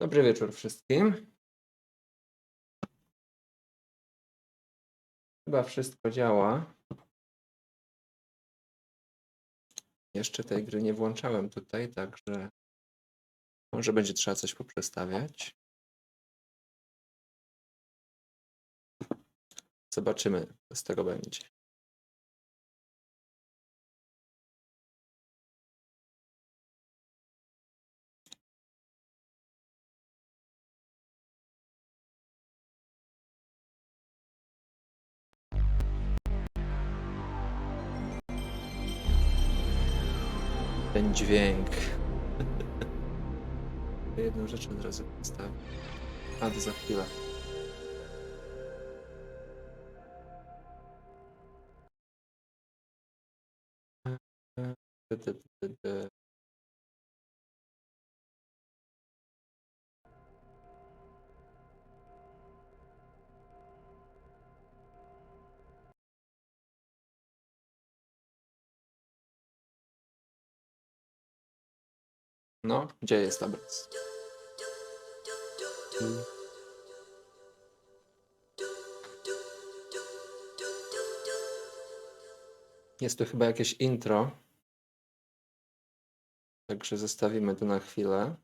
Dobry wieczór wszystkim. Chyba wszystko działa. Jeszcze tej gry nie włączałem tutaj, także może będzie trzeba coś poprzestawiać. Zobaczymy, co z tego będzie. Ten dźwięk. Jedną rzecz od razu postawię. A to za chwilę. No, gdzie jest obraz? Jest tu chyba jakieś intro. Także zostawimy to na chwilę.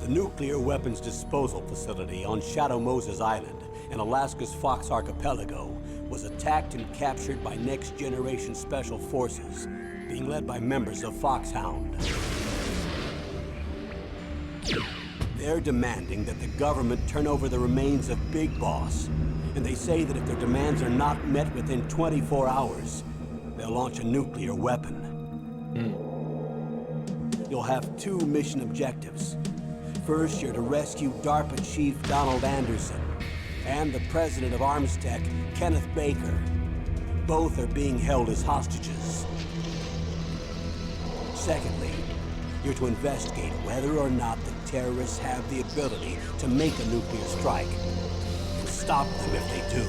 The nuclear weapons disposal facility on Shadow Moses Island in Alaska's Fox Archipelago was attacked and captured by next-generation special forces, being led by members of Foxhound. They're demanding that the government turn over the remains of Big Boss, and they say that if their demands are not met within 24 hours, they'll launch a nuclear weapon. You'll have two mission objectives. First, you're to rescue DARPA Chief Donald Anderson and the president of Armstech, Kenneth Baker. Both are being held as hostages. Secondly, you're to investigate whether or not the terrorists have the ability to make a nuclear strike and stop them if they do.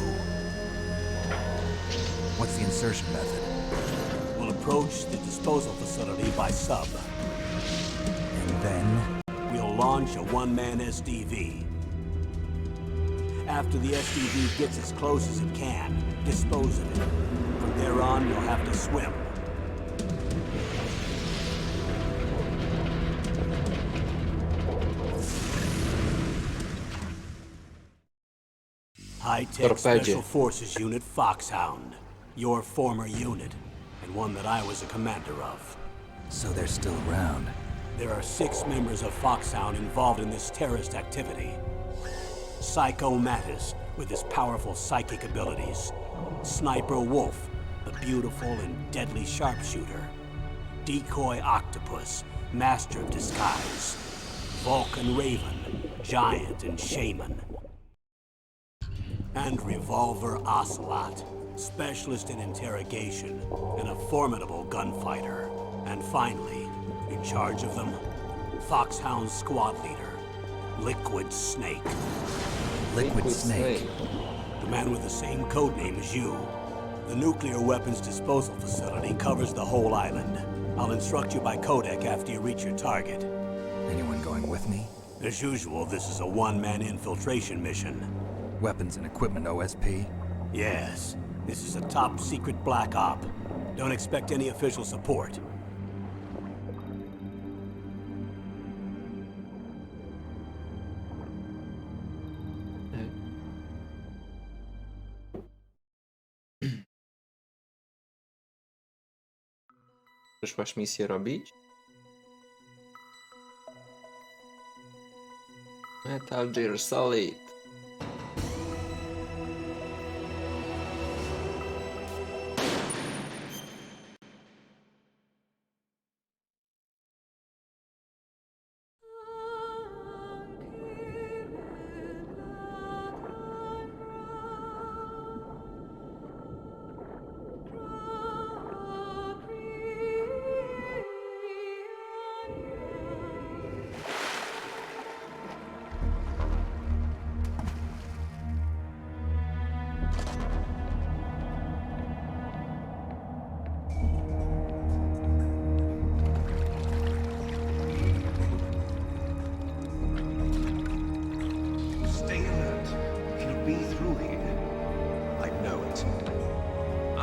What's the insertion method? We'll approach the disposal facility by sub. And then? We'll launch a one-man SDV. After the SDV gets as close as it can, dispose of it. From there on, you'll have to swim. High-tech Special Forces Unit Foxhound. Your former unit, and one that I was a commander of. So they're still around. There are 6 members of Foxhound involved in this terrorist activity. Psycho Mattis, with his powerful psychic abilities. Sniper Wolf, the beautiful and deadly sharpshooter. Decoy Octopus, master of disguise. Vulcan Raven, giant and shaman. And Revolver Ocelot, specialist in interrogation and a formidable gunfighter. And finally, in charge of them, Foxhound squad leader, Liquid Snake. Liquid Snake? The man with the same codename as you. The nuclear weapons disposal facility covers the whole island. I'll instruct you by codec after you reach your target. Anyone going with me? As usual, this is a one-man infiltration mission. Weapons and equipment OSP? Yes. This is a top-secret black op. Don't expect any official support. Przyszłaś misję robić? Metal Gear Solid.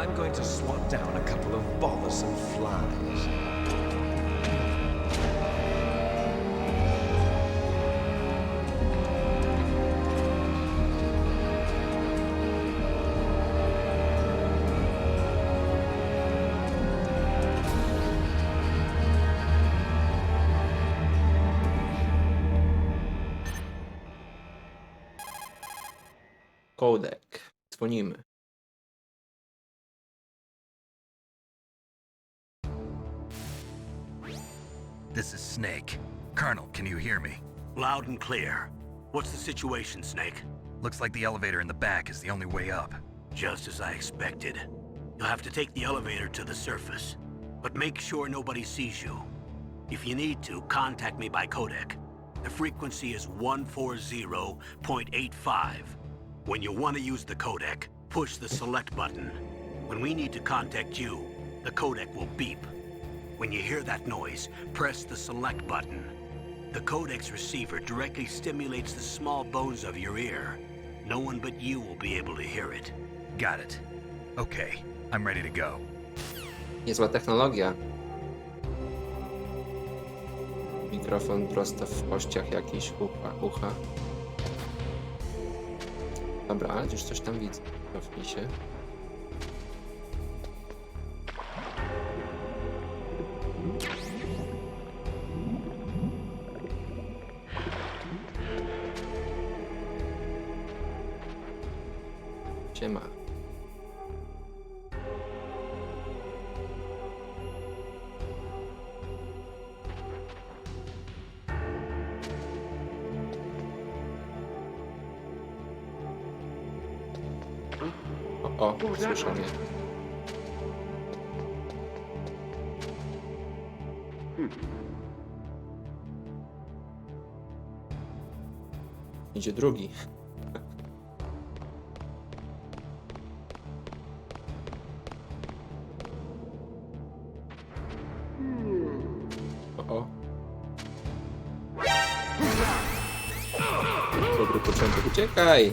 I'm going to swat down a couple of bothersome flies. Kodek. Dzwonimy. This is Snake. Colonel, can you hear me? Loud and clear. What's the situation, Snake? Looks like the elevator in the back is the only way up. Just as I expected. You'll have to take the elevator to the surface, but make sure nobody sees you. If you need to, contact me by codec. The frequency is 140.85. When you want to use the codec, push the select button. When we need to contact you, the codec will beep. When you hear that noise, press the select button. The codec's receiver directly stimulates the small bones of your ear. No one but you will be able to hear it. Got it. Okay, I'm ready to go. Niezła technologia. Mikrofon prosto w kościach jakiś, ucha. Dobra, ale już coś tam widzę. Cofnij się. Siema. O, słyszę mnie. Idzie drugi. O. Dobry początek, uciekaj!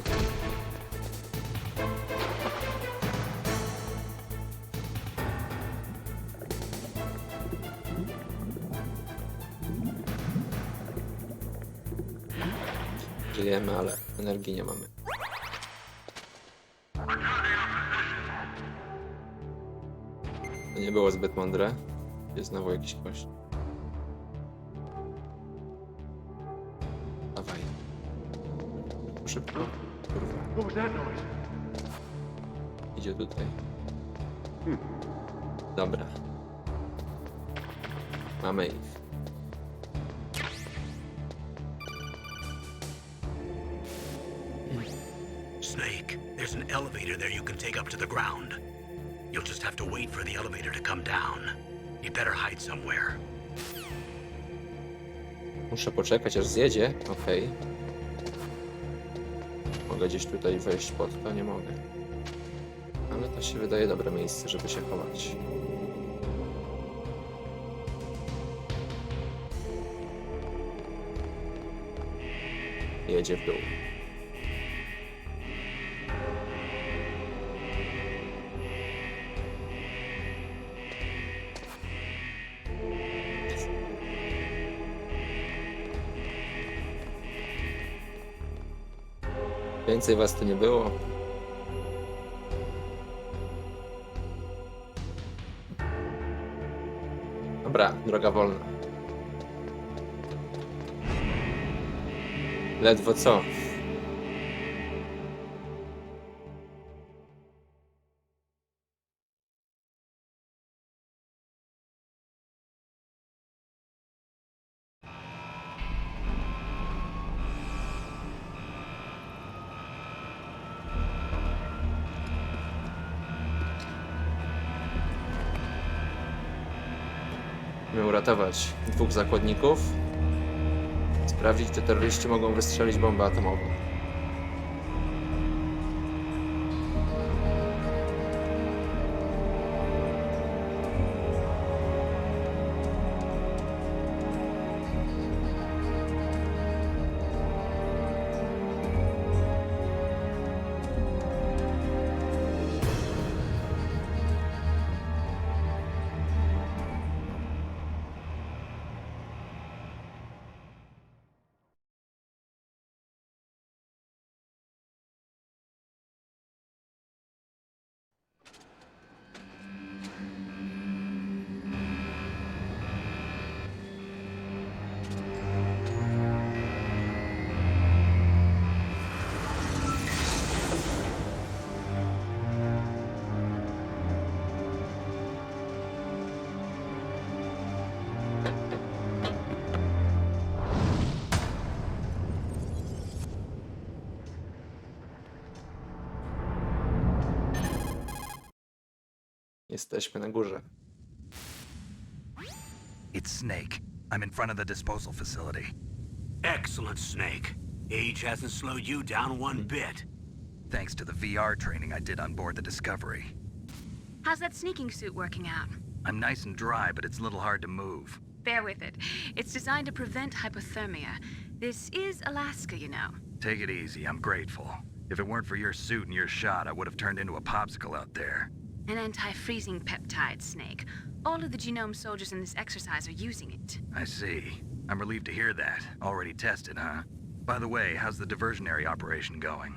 Żyjemy, ale energii nie mamy. To nie było zbyt mądre. Jest znowu jakiś kość. Dawaj. Szybko. Kurwa. Idzie tutaj. Dobra. Mamy ich. Snake, there's an elevator there you can take up to the ground. You'll just have to wait for the elevator to come down. You better hide somewhere. Muszę poczekać, aż zjedzie. Okej. Mogę gdzieś tutaj wejść pod to? Nie mogę. Ale to się wydaje dobre miejsce, żeby się chować. Jedzie w dół. Więcej was tu nie było. Dobra, droga wolna. Ledwo co. Musimy uratować 2 zakładników. Sprawdzić, czy terroryści mogą wystrzelić bombę atomową. Jesteśmy na górze. It's Snake. I'm in front of the disposal facility. Excellent, Snake. Age hasn't slowed you down one bit. Thanks to the VR training I did on board the Discovery. How's that sneaking suit working out? I'm nice and dry, but it's a little hard to move. Bear with it. It's designed to prevent hypothermia. This is Alaska, you know. Take it easy, I'm grateful. If it weren't for your suit and your shot, I would have turned into a popsicle out there. An anti-freezing peptide, Snake. All of the genome soldiers in this exercise are using it. I see. I'm relieved to hear that. Already tested, huh? By the way, how's the diversionary operation going?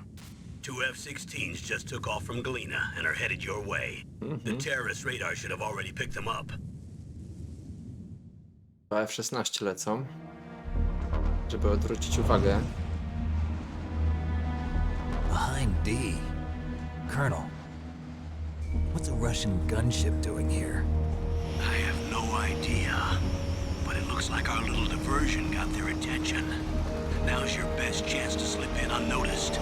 2 F-16s just took off from Galena and are headed your way. The terrorist radar should have already picked them up. F-16 lecą, żeby odwrócić uwagę. Behind D. Colonel, what's a Russian gunship doing here? I have no idea, but it looks like our little diversion got their attention. Now's your best chance to slip in unnoticed.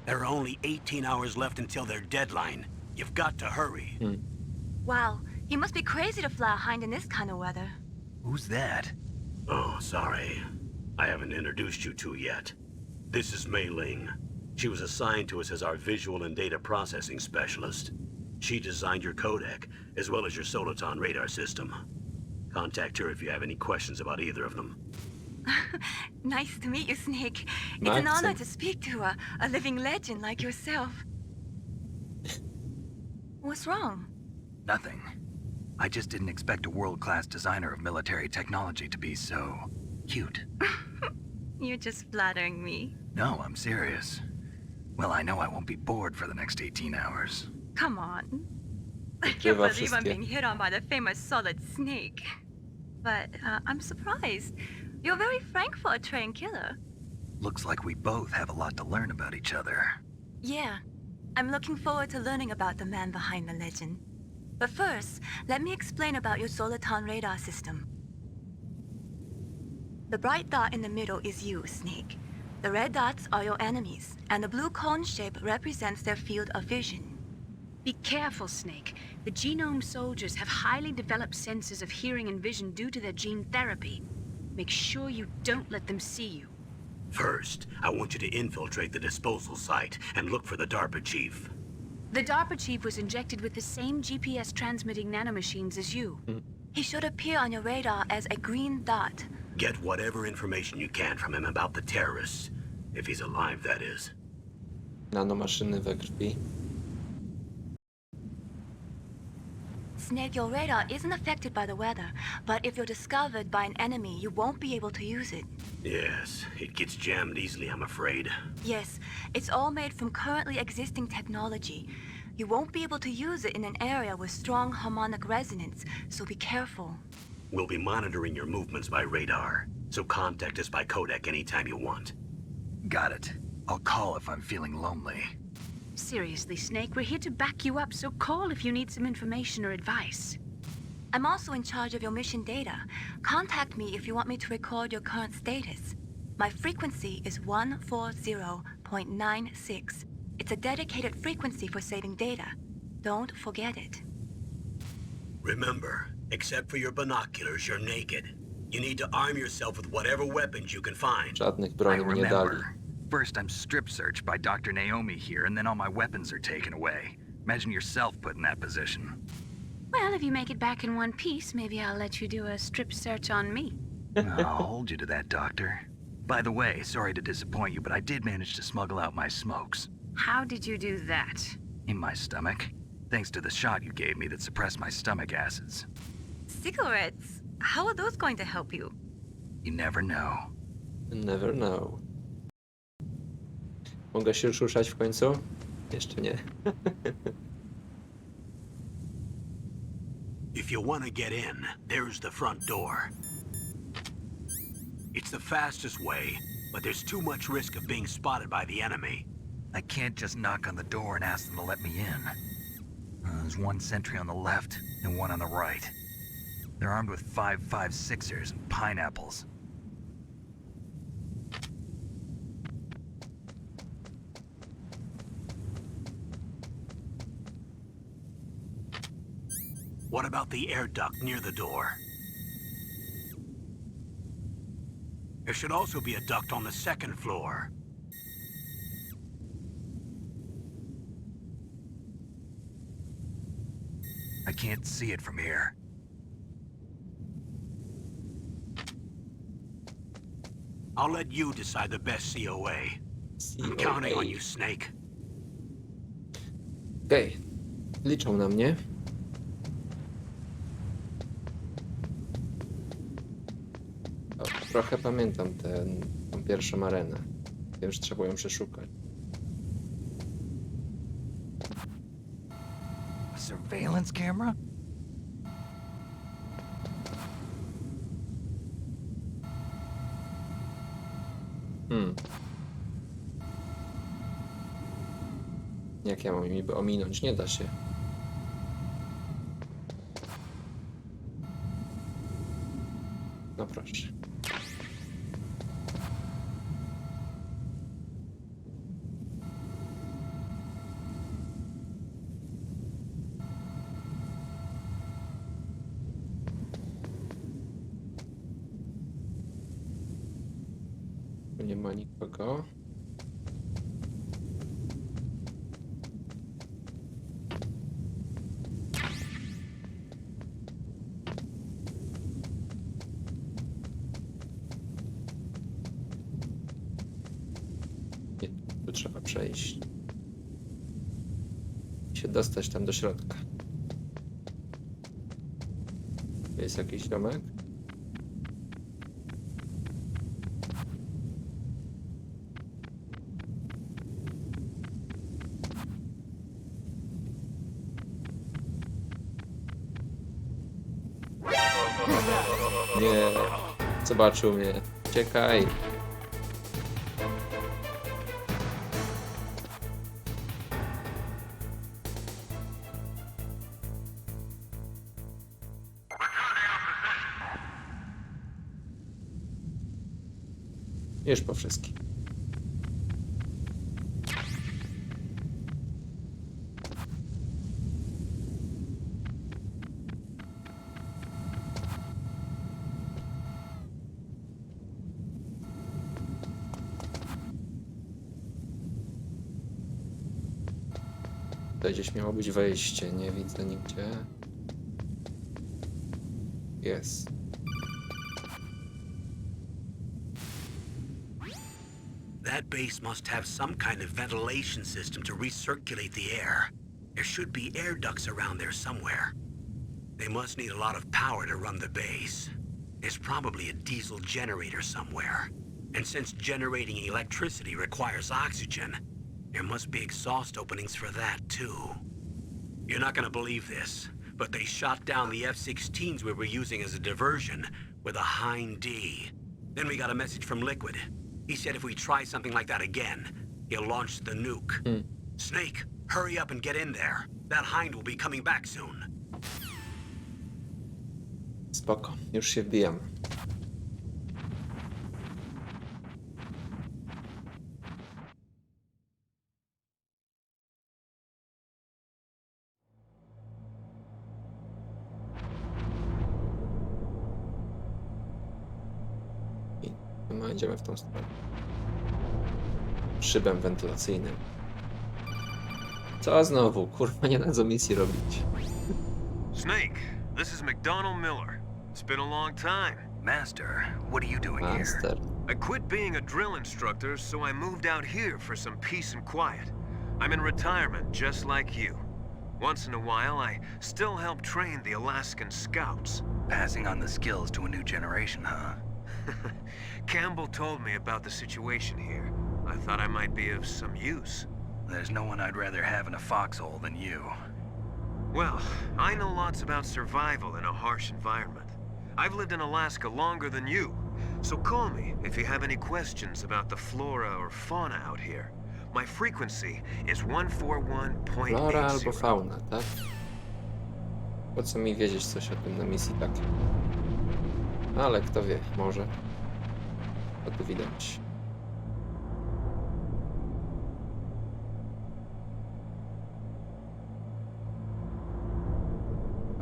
There are only 18 hours left until their deadline. You've got to hurry. Wow, he must be crazy to fly a hind in this kind of weather. Who's that? Oh, sorry. I haven't introduced you to yet. This is Mei Ling. She was assigned to us as our visual and data processing specialist. She designed your codec, as well as your Soliton radar system. Contact her if you have any questions about either of them. Nice to meet you, Snake. It's Nice an honor to- to speak to a living legend like yourself. What's wrong? Nothing. I just didn't expect a world-class designer of military technology to be so cute. You're just flattering me. No, I'm serious. Well, I know I won't be bored for the next 18 hours. Come on. I Wygrywa can't believe I'm wszystkie. being hit on by the famous Solid Snake. But I'm surprised. You're very frank for a trained killer. Looks like we both have a lot to learn about each other. Yeah, I'm looking forward to learning about the man behind the legend. But first, let me explain about your Soliton radar system. The bright dot in the middle is you, Snake. The red dots are your enemies, and the blue cone shape represents their field of vision. Be careful, Snake. The genome soldiers have highly developed senses of hearing and vision due to their gene therapy. Make sure you don't let them see you. First, I want you to infiltrate the disposal site and look for the DARPA chief. The DARPA chief was injected with the same GPS transmitting nanomachines as you. He should appear on your radar as a green dot. Get whatever information you can from him about the terrorists. If he's alive, that is. Nanomaszyny we krwi. Snake, your radar isn't affected by the weather, but if you're discovered by an enemy, you won't be able to use it. Yes, it gets jammed easily, I'm afraid. Yes, it's all made from currently existing technology. You won't be able to use it in an area with strong harmonic resonance, so be careful. We'll be monitoring your movements by radar, so contact us by codec anytime you want. Got it. I'll call if I'm feeling lonely. Seriously, Snake, we're here to back you up, so call if you need some information or advice. I'm also in charge of your mission data. Contact me if you want me to record your current status. My frequency is 140.96. It's a dedicated frequency for saving data. Don't forget it. Remember, except for your binoculars, you're naked. You need to arm yourself with whatever weapons you can find. Żadnych I broni mi nie dali. remember. First, I'm strip searched by Dr. Naomi here, and then all my weapons are taken away. Imagine yourself put in that position. Well, if you make it back in one piece, maybe I'll let you do a strip search on me. I'll hold you to that, Doctor. By the way, sorry to disappoint you, but I did manage to smuggle out my smokes. How did you do that? In my stomach. Thanks to the shot you gave me that suppressed my stomach acids. Cigarettes? How are those going to help you? You never know. Never know. Mogę się już ruszać w końcu? Jeszcze nie. If you want to get in, there's the front door. It's the fastest way, but there's too much risk of being spotted by the enemy. I can't just knock on the door and ask them to let me in. There's one sentry on the left and one on the right. They're armed with 5.56ers and pineapples. What about the air duct near the door? There should also be a duct on the second floor. I can't see it from here. I'll let you decide the best COA. I'm counting on you, Snake. Okej. Liczą na mnie. O, trochę pamiętam tą pierwszą arenę. Wiem, że trzeba ją przeszukać. A surveillance camera? Jak ja mam niby ominąć? Nie da się. No proszę. Tu nie ma nikogo. Nie, tu trzeba przejść. I się dostać tam do środka. Tu jest jakiś domek. Nie, zobaczył mnie. Uciekaj. Już po wszystkim. Tutaj gdzieś miało być wejście, nie widzę nigdzie. Jest. That base must have some kind of ventilation system to recirculate the air. There should be air ducts around there somewhere. They must need a lot of power to run the base. There's probably a diesel generator somewhere. And since generating electricity requires oxygen, there must be exhaust openings for that too. You're not gonna believe this, but they shot down the F-16s we were using as a diversion with a Hind D. Then we got a message from Liquid. He said if we try something like that again, he'll launch the nuke. Snake, hurry up and get in there. That Hind will be coming back soon. Spoko, już się wbijam. I no, idziemy w tą stronę. Szybem wentylacyjnym. Co znowu? Kurwa, nie dadzą misji robić. Snake, this is McDonald Miller. It's been a long time. Master, what are you doing here? Master. I quit being a drill instructor, so I moved out here for some peace and quiet. I'm in retirement, just like you. Once in a while, I still help train the Alaskan Scouts. Passing on the skills to a new generation, huh? Campbell told me about the situation here. I thought I might be of some use. There's no one I'd rather have in a foxhole than you. Well, I know lots about survival in a harsh environment. I've lived in Alaska longer than you, so call me if you have any questions about the flora or fauna out here. My frequency is 141.80. Flora albo fauna, tak? Po co mi wiedzieć coś o tym na misji takiej? Ale kto wie, może. To tu widać.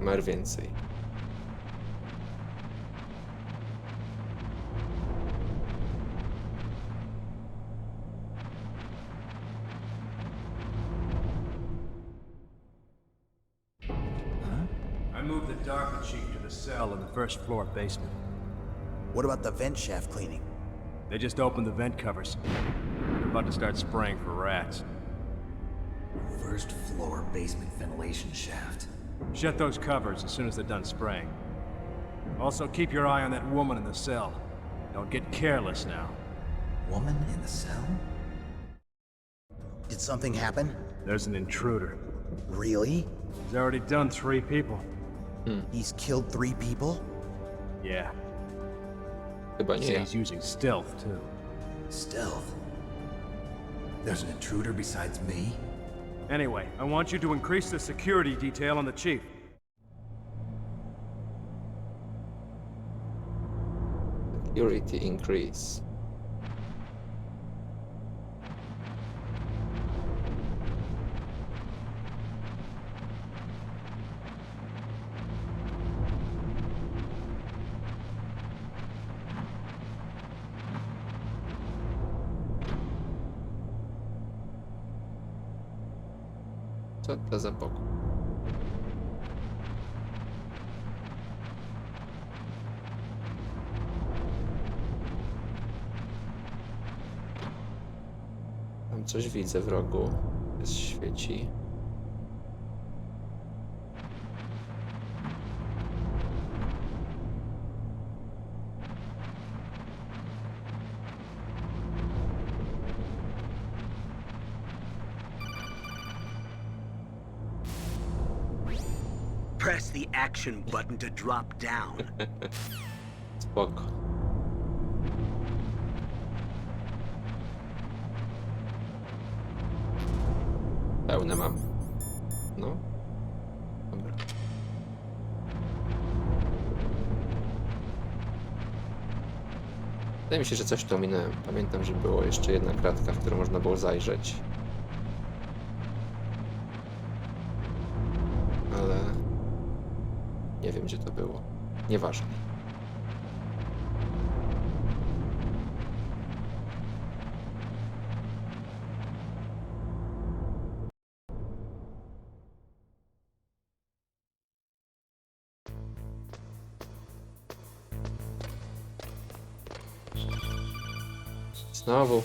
Mer więcej. I moved the DARPA chief to the cell in the first floor basement. What about the vent shaft cleaning? They just opened the vent covers. They're about to start spraying for rats. First floor basement ventilation shaft. Shut those covers as soon as they're done spraying. Also, keep your eye on that woman in the cell. Don't get careless now. Woman in the cell? Did something happen? There's an intruder. Really? He's already done 3 people. He's killed 3 people? Yeah. Chyba nie Say ja. he's using stealth, too. Stealth. There's an intruder besides me? Anyway, I want you to increase the security detail on the chief. Security increase. Co to za pokój? Tam coś widzę w rogu. Jest świeci. Press the action button to drop down. Spoko. Pełne mam. No. Dobra. Wydaje mi się, że coś tu ominąłem. Pamiętam, że było jeszcze jedna kratka, w którą można było zajrzeć. Ale nie wiem, gdzie to było. Nieważne. Znowu.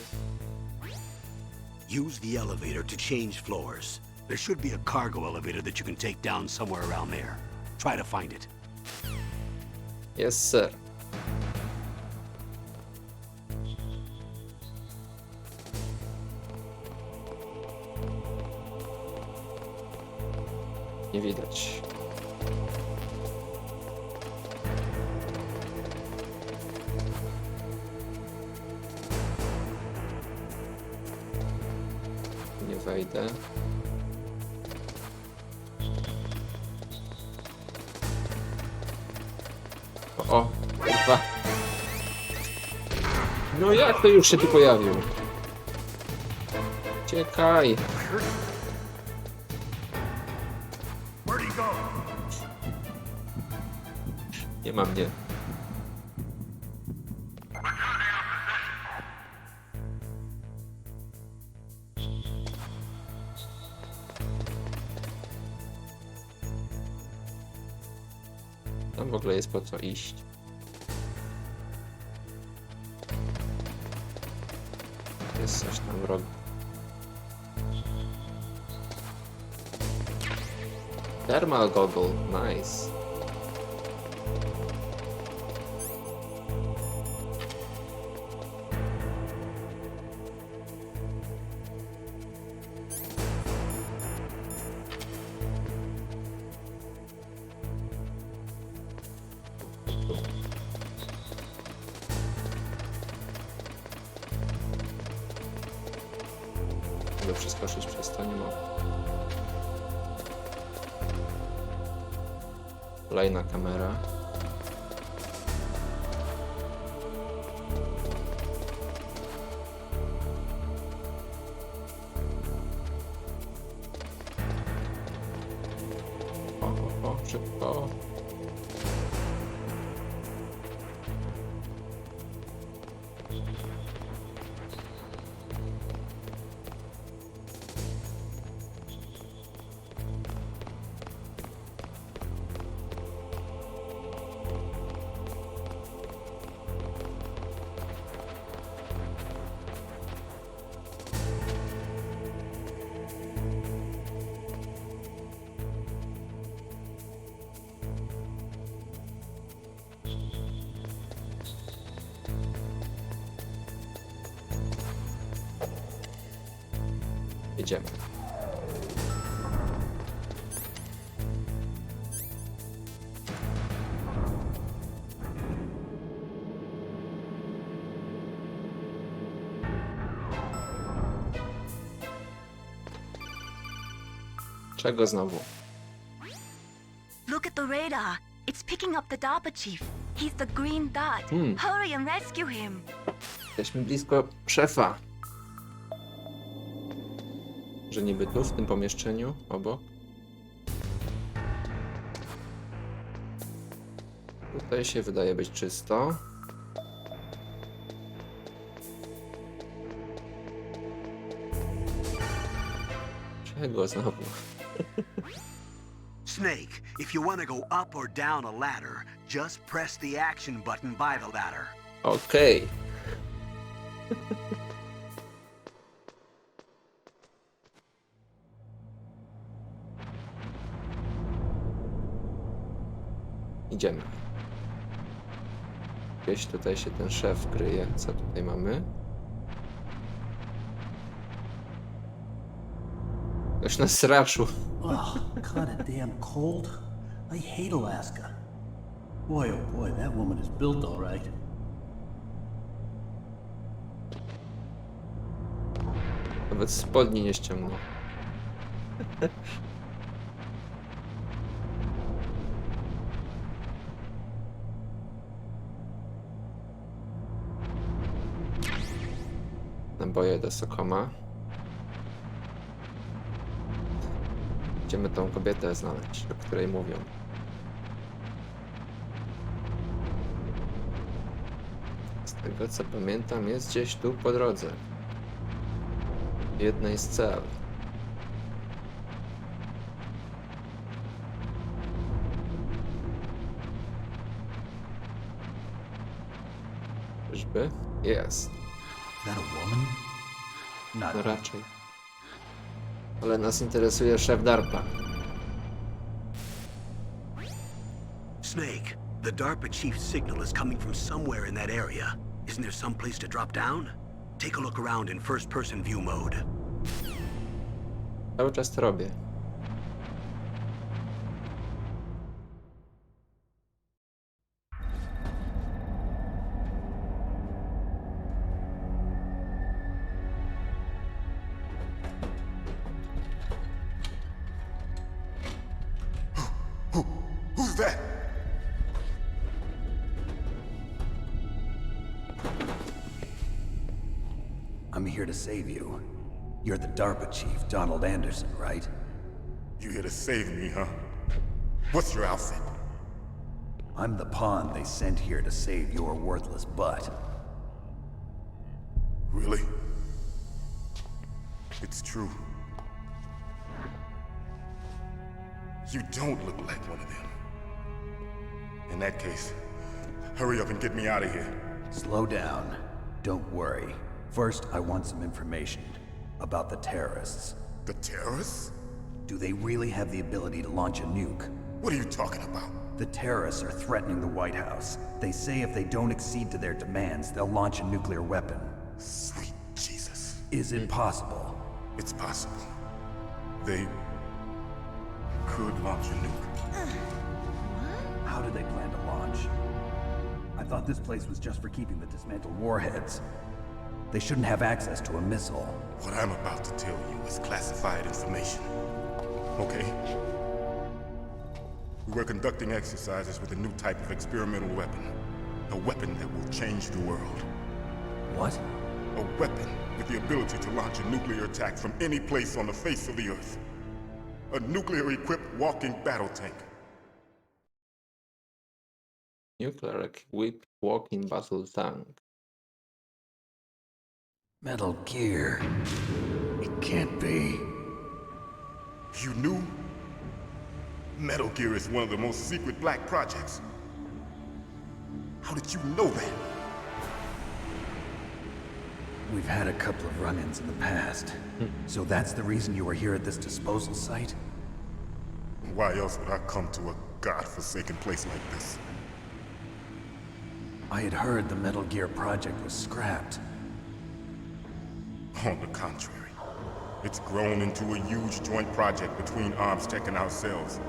Use the elevator to change floors. There should be a cargo elevator that you can take down somewhere around there. Try to find it. Yes, sir. Nie widać. Nie wejdę. O, kurwa. No jak to już się tu pojawił? Uciekaj. Nie ma mnie. Tam w ogóle jest po co iść. Jest coś tam w rogu. Thermal goggle, nice. mogę przeskoczyć przez to? Nie mogę. Kolejna kamera. O, szybko. Idziemy. Czego znowu? Look at the radar. It's picking up the DARPA chief. He's the green dot. Hurry and rescue him. Jesteśmy blisko szefa. Że niby tu, w tym pomieszczeniu, obok. Tutaj się wydaje być czysto. Czego znowu? Snake, if you want to go up or down a ladder, just press the action button by the ladder. Okej. Idziemy. Gdzieś tutaj się ten szef kryje. Co tutaj mamy? Ktoś nas straszył. Oh, kinda damn cold. I hate Alaska. Boy, oh boy, that woman is built all right. Nawet spodni nie ściągnął. Naboje do Sokoma. Idziemy tą kobietę znaleźć, o której mówią. Z tego co pamiętam, jest gdzieś tu po drodze. W jednej z cel. Czyżby? Jest. That a woman? Not No raczej. Ale nas interesuje szef DARPA. Snake, the DARPA chief's signal is coming from somewhere in that area. Isn't there some place to drop down? Take a look around in first-person view mode. Cały czas to robię. Who's that? I'm here to save you. You're the DARPA chief, Donald Anderson, right? You here to save me, huh? What's your outfit? I'm the pawn they sent here to save your worthless butt. Really? It's true. You don't look like one of them. In that case, hurry up and get me out of here. Slow down. Don't worry. First, I want some information about the terrorists. The terrorists? Do they really have the ability to launch a nuke? What are you talking about? The terrorists are threatening the White House. They say if they don't accede to their demands, they'll launch a nuclear weapon. Sweet Jesus. Is it possible? It's possible. They could launch a nuke. How do they plan to launch? I thought this place was just for keeping the dismantled warheads. They shouldn't have access to a missile. What I'm about to tell you is classified information. Okay? We were conducting exercises with a new type of experimental weapon. A weapon that will change the world. What? A weapon with the ability to launch a nuclear attack from any place on the face of the Earth. A nuclear-equipped walking battle tank. Nuclear-equipped walking battle tank. Metal Gear. It can't be. You knew? Metal Gear is one of the most secret black projects. How did you know that? We've had a couple of run-ins in the past. So that's the reason you were here at this disposal site? Why else would I come to a god-forsaken place like this? I had heard the Metal Gear project was scrapped. On the contrary, it's grown into a huge joint project between ArmsTech and ourselves.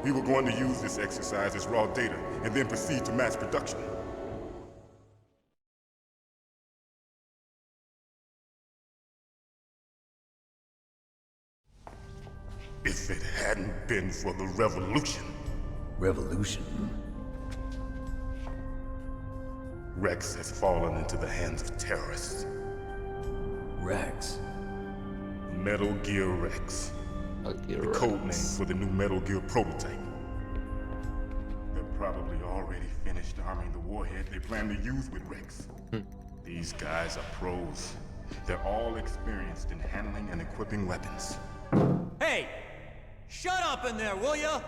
We were going to use this exercise as raw data and then proceed to mass production. If it hadn't been for the revolution. Revolution? Rex has fallen into the hands of terrorists. Rex? Metal Gear Rex. The code name for the new Metal Gear prototype. They're probably already finished arming the warhead they plan to use with Rex. These guys are pros. They're all experienced in handling and equipping weapons. Hey! Shut up in there, will ya?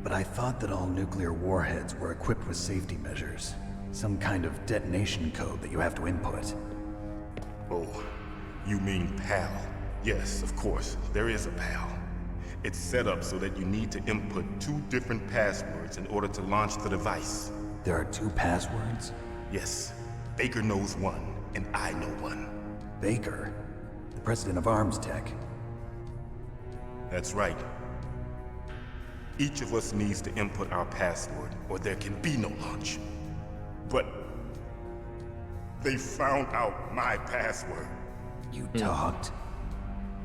But I thought that all nuclear warheads were equipped with safety measures. Some kind of detonation code that you have to input. Oh, you mean PAL? Yes, of course, there is a PAL. It's set up so that you need to input 2 different passwords in order to launch the device. There are 2 passwords? Yes. Baker knows one, and I know one. Baker? The president of ArmsTech? That's right. Each of us needs to input our password, or there can be no launch. But they found out my password. You talked?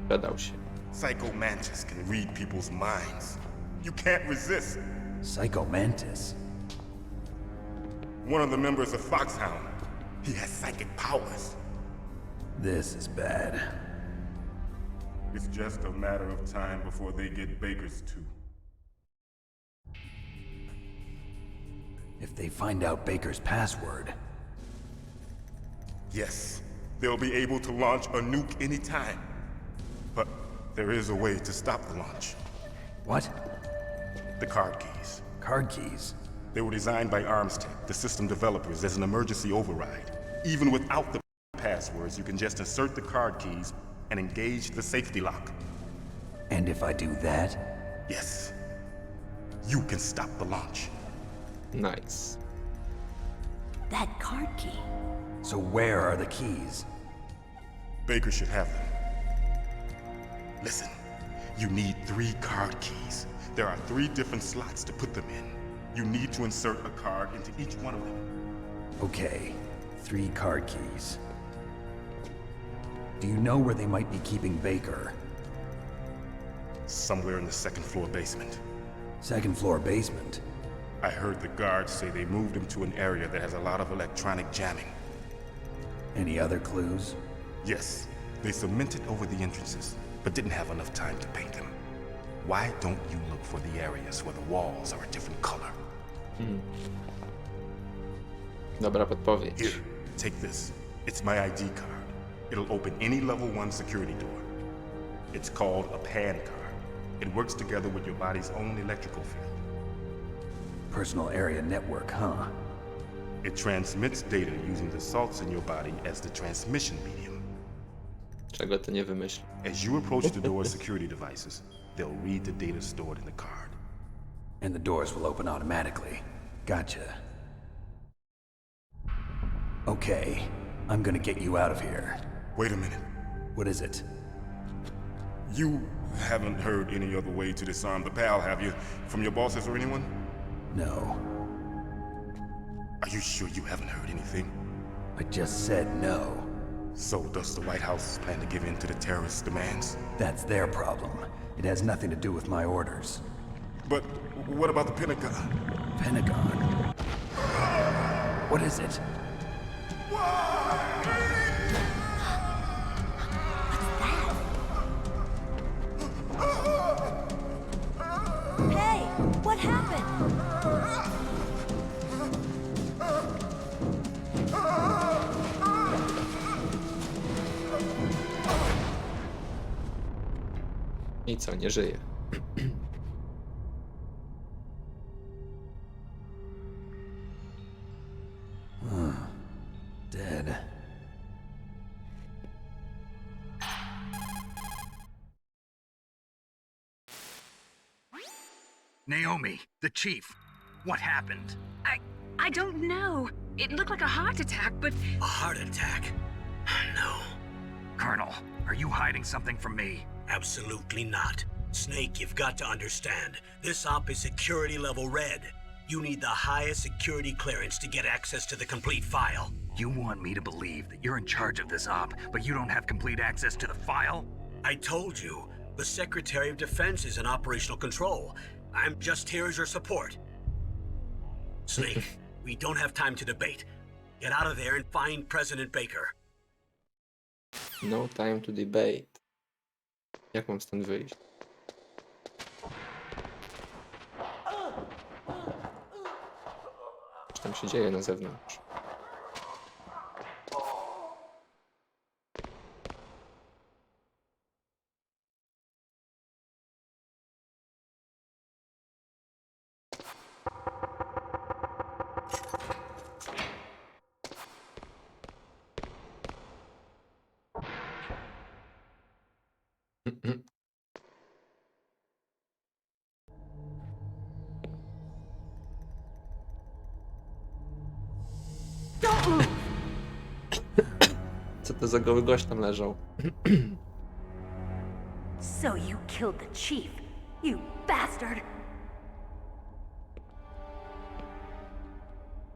Gadał się. Psycho Mantis can read people's minds. You can't resist. Psycho Mantis? One of the members of Foxhound. He has psychic powers. This is bad. It's just a matter of time before they get Baker's too. If they find out Baker's password... Yes, they'll be able to launch a nuke anytime. But there is a way to stop the launch. What? The card keys. Card keys? They were designed by ArmsTech, the system developers, as an emergency override. Even without the passwords, you can just insert the card keys and engage the safety lock. And if I do that? Yes. You can stop the launch. Nice. That card key. So where are the keys? Baker should have them. Listen, you need 3 card keys. There are 3 different slots to put them in. You need to insert a card into each one of them. Okay, 3 card keys. Do you know where they might be keeping Baker? Somewhere in the 2nd floor basement. 2nd floor basement? I heard the guards say they moved him to an area that has a lot of electronic jamming. Any other clues? Yes, they cemented over the entrances, but didn't have enough time to paint them. Why don't you look for the areas where the walls are a different color? Dobra podpowiedź. Here, take this. It's my ID card. It'll open any level 1 security door. It's called a PAN card. It works together with your body's own electrical field. Personal area network, huh? It transmits data using the salts in your body as the transmission medium. Czego to nie wymyśl. As you approach the door's security devices, they'll read the data stored in the card. And the doors will open automatically. Gotcha. Okay, I'm gonna get you out of here. Wait a minute. What is it? You Haven't heard any other way to disarm the PAL, have you? From your bosses or anyone? No. Are you sure you haven't heard anything? I just said no. So does the White House plan to give in to the terrorists' demands? That's their problem. It has nothing to do with my orders. But what about the Pentagon? Pentagon? What is it? Hey, what happened? I co, nie żyje. Dead. Naomi, the chief. What happened? I don't know. It looked like a heart attack, but... A heart attack? No, Colonel, are you hiding something from me? absolutely not. Snake, you've got to understand. This op is security level red. You need the highest security clearance to get access to the complete file. You want me to believe that you're in charge of this op, but you don't have complete access to the file? I told you, the Secretary of Defense is in operational control. I'm just here as your support. Snake, we don't have time to debate. Get out of there and find President Baker. No time to debate. Jak mam stąd wyjść? Co tam się dzieje na zewnątrz? Co to za goły gość tam leżał? So you killed the chief, you bastard!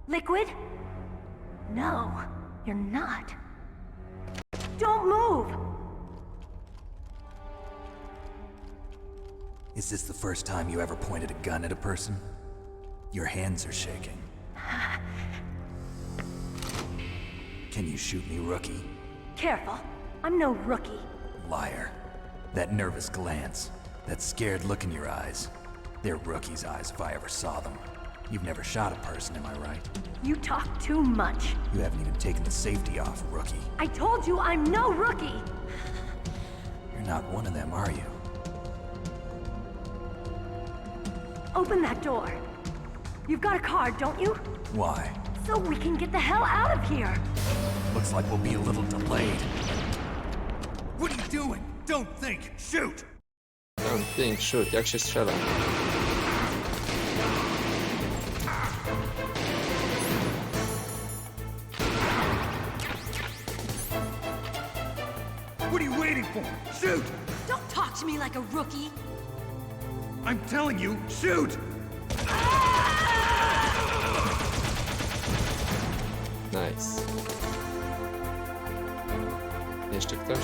Liquid? No, you're not. Don't move! Is this the first time you ever pointed a gun at a person? Your hands are shaking. Can you shoot me, rookie? Careful, I'm no rookie. Liar. That nervous glance, that scared look in your eyes. They're rookie's eyes if I ever saw them. You've never shot a person, am I right? You talk too much. You haven't even taken the safety off, rookie. I told you I'm no rookie! You're not one of them, are you? Open that door. You've got a card, don't you? Why? So we can get the hell out of here! Looks like we'll be a little delayed. What are you doing? Don't think! Shoot! Don't think, shoot. Jak się strzela? What are you waiting for? Shoot! Don't talk to me like a rookie! I'm telling you, shoot! Nice. Jeszcze ktoś?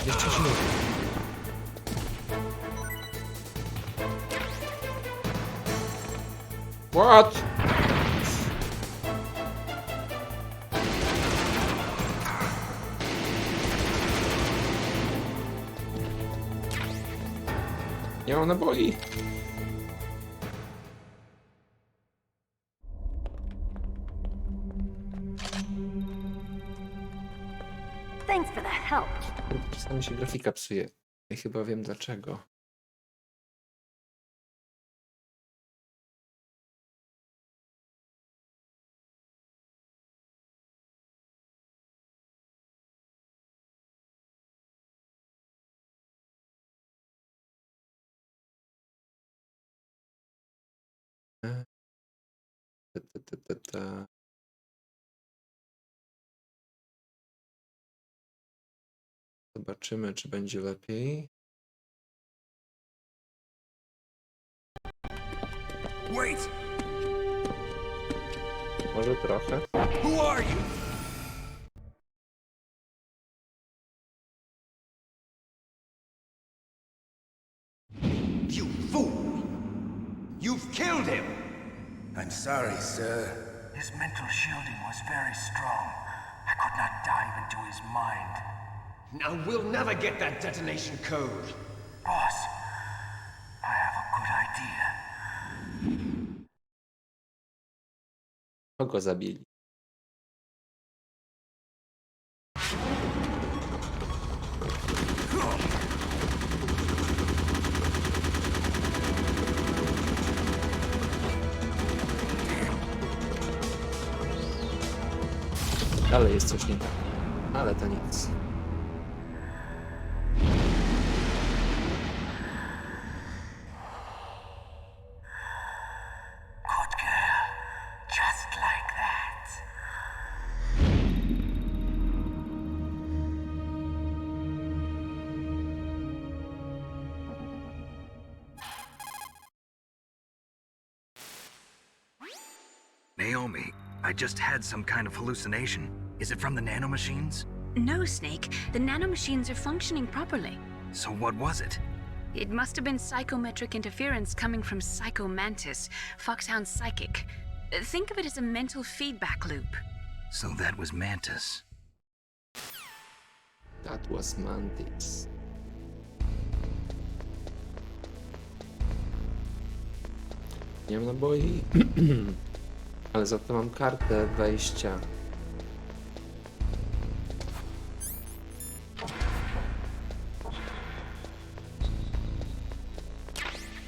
Jeszcze żyje. What? Nie mam naboi. Thanks for the help. Czasami się grafika psuje. I chyba wiem dlaczego. Zobaczymy, czy będzie lepiej. Wait! Może trochę. Who are you? You fool! You've killed him! I'm sorry, sir. His mental shielding was very strong. I could not dive into his mind. Now we'll never get that detonation code. Boss, I have a good idea. Kogo zabili? Dalej jest coś nie tak, ale to nic. Good girl. Just like that. Naomi, I just had some kind of hallucination. Is it from the nanomachines? No, Snake. The nanomachines are functioning properly. So what was it? It must have been psychometric interference coming from Psycho Mantis, Foxhound's psychic. Think of it as a mental feedback loop. So that was Mantis. That was Mantis. Nie mam naboi, ale za to mam kartę wejścia.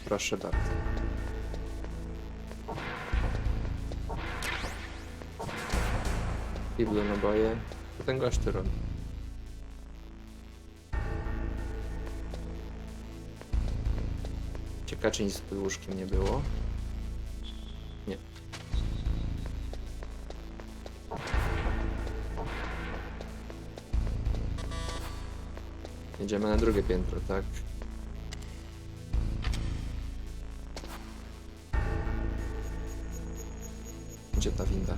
Proszę bardzo. Biblu naboje. Co ten gość tu robi? Ciekawe, czy nic pod łóżkiem nie było. Nie. Jedziemy na drugie piętro, tak? Gdzie ta winda?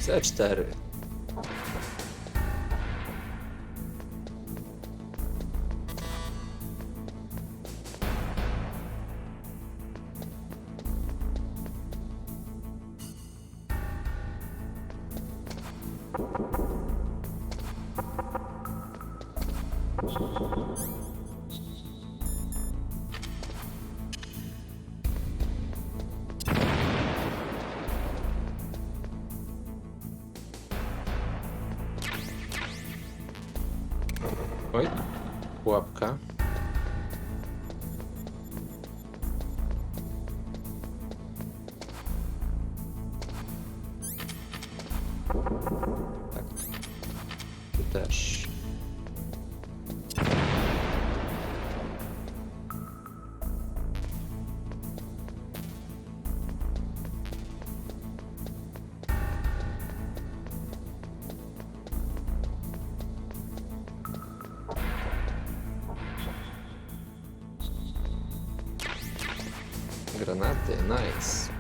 C4. Oj, pułapka. Tak. Tu też. Granaty, nice.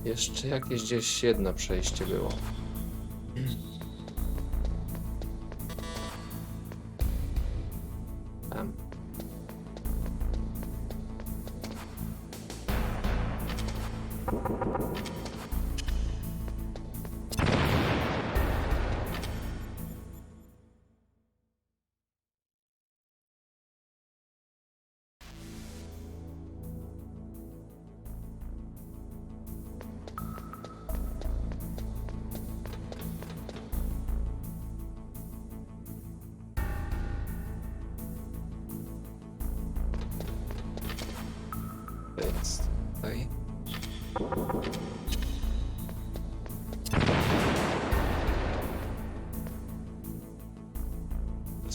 Jeszcze jakieś gdzieś jedno przejście było. Tam.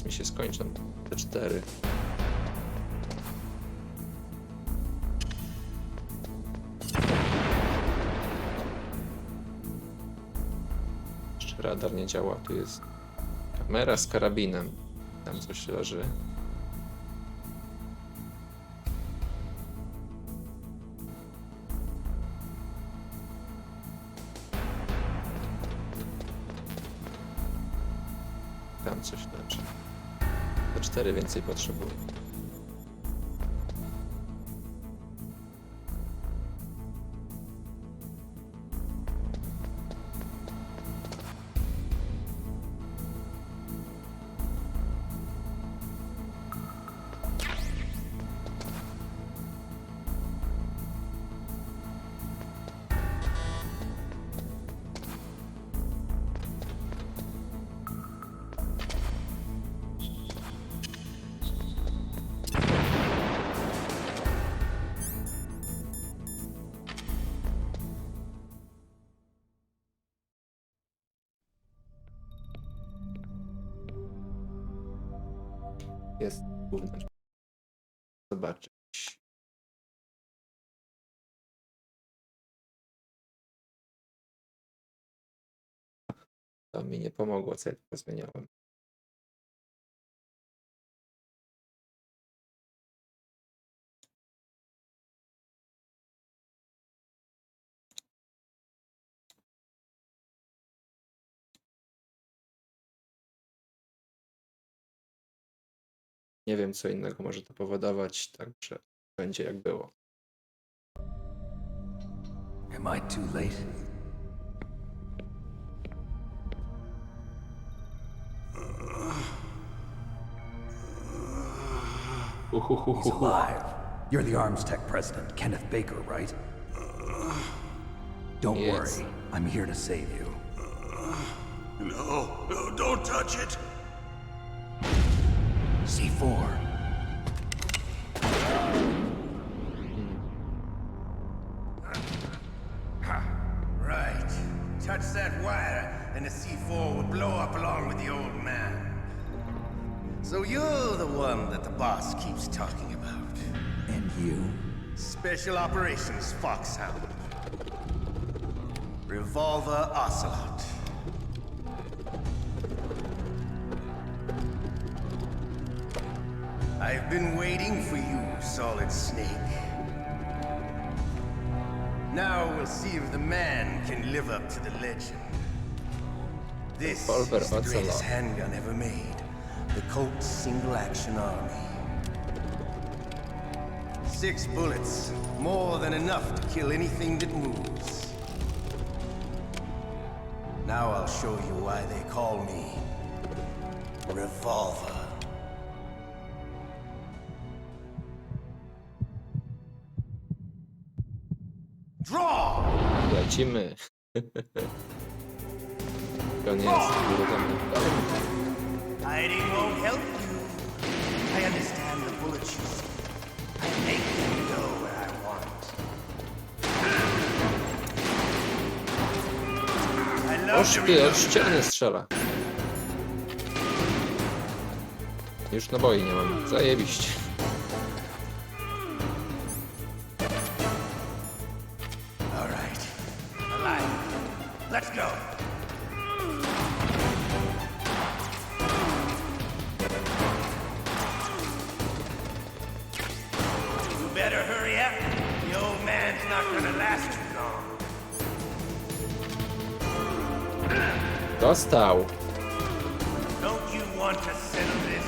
mi się skończą te 4. Jeszcze radar nie działa. Tu jest kamera z karabinem. Tam coś leży. Tam coś leży. To 4 więcej potrzebuję. Jest gówno. Zobaczyć. To mi nie pomogło, co ja tylko zmieniałem. Nie wiem, co innego może to powodować, także będzie jak było. Am I too late? He's alive. You're the Arms Tech president, Kenneth Baker, right? Don't worry. I'm here to save you. No, don't touch it. C4. Right. Touch that wire, and the C4 will blow up along with the old man. So you're the one that the boss keeps talking about. And you? Special Operations Foxhound. Revolver Ocelot. I've been waiting for you, Solid Snake. Now we'll see if the man can live up to the legend. This is the greatest handgun ever made. The Colt Single Action Army. 6 bullets, more than enough to kill anything that moves. Now I'll show you why they call me Revolver. Draw! Lecimy. To nie jest Hiding won't help you. I understand the bullets you see. I make them go where I want. I love Oszpie, od ściany strzela. Już naboi nie mam. Zajebiście. All right. Alive. Let's go. Better hurry up. The old man's not gonna last too long. Dostał. Don't you want to settle this?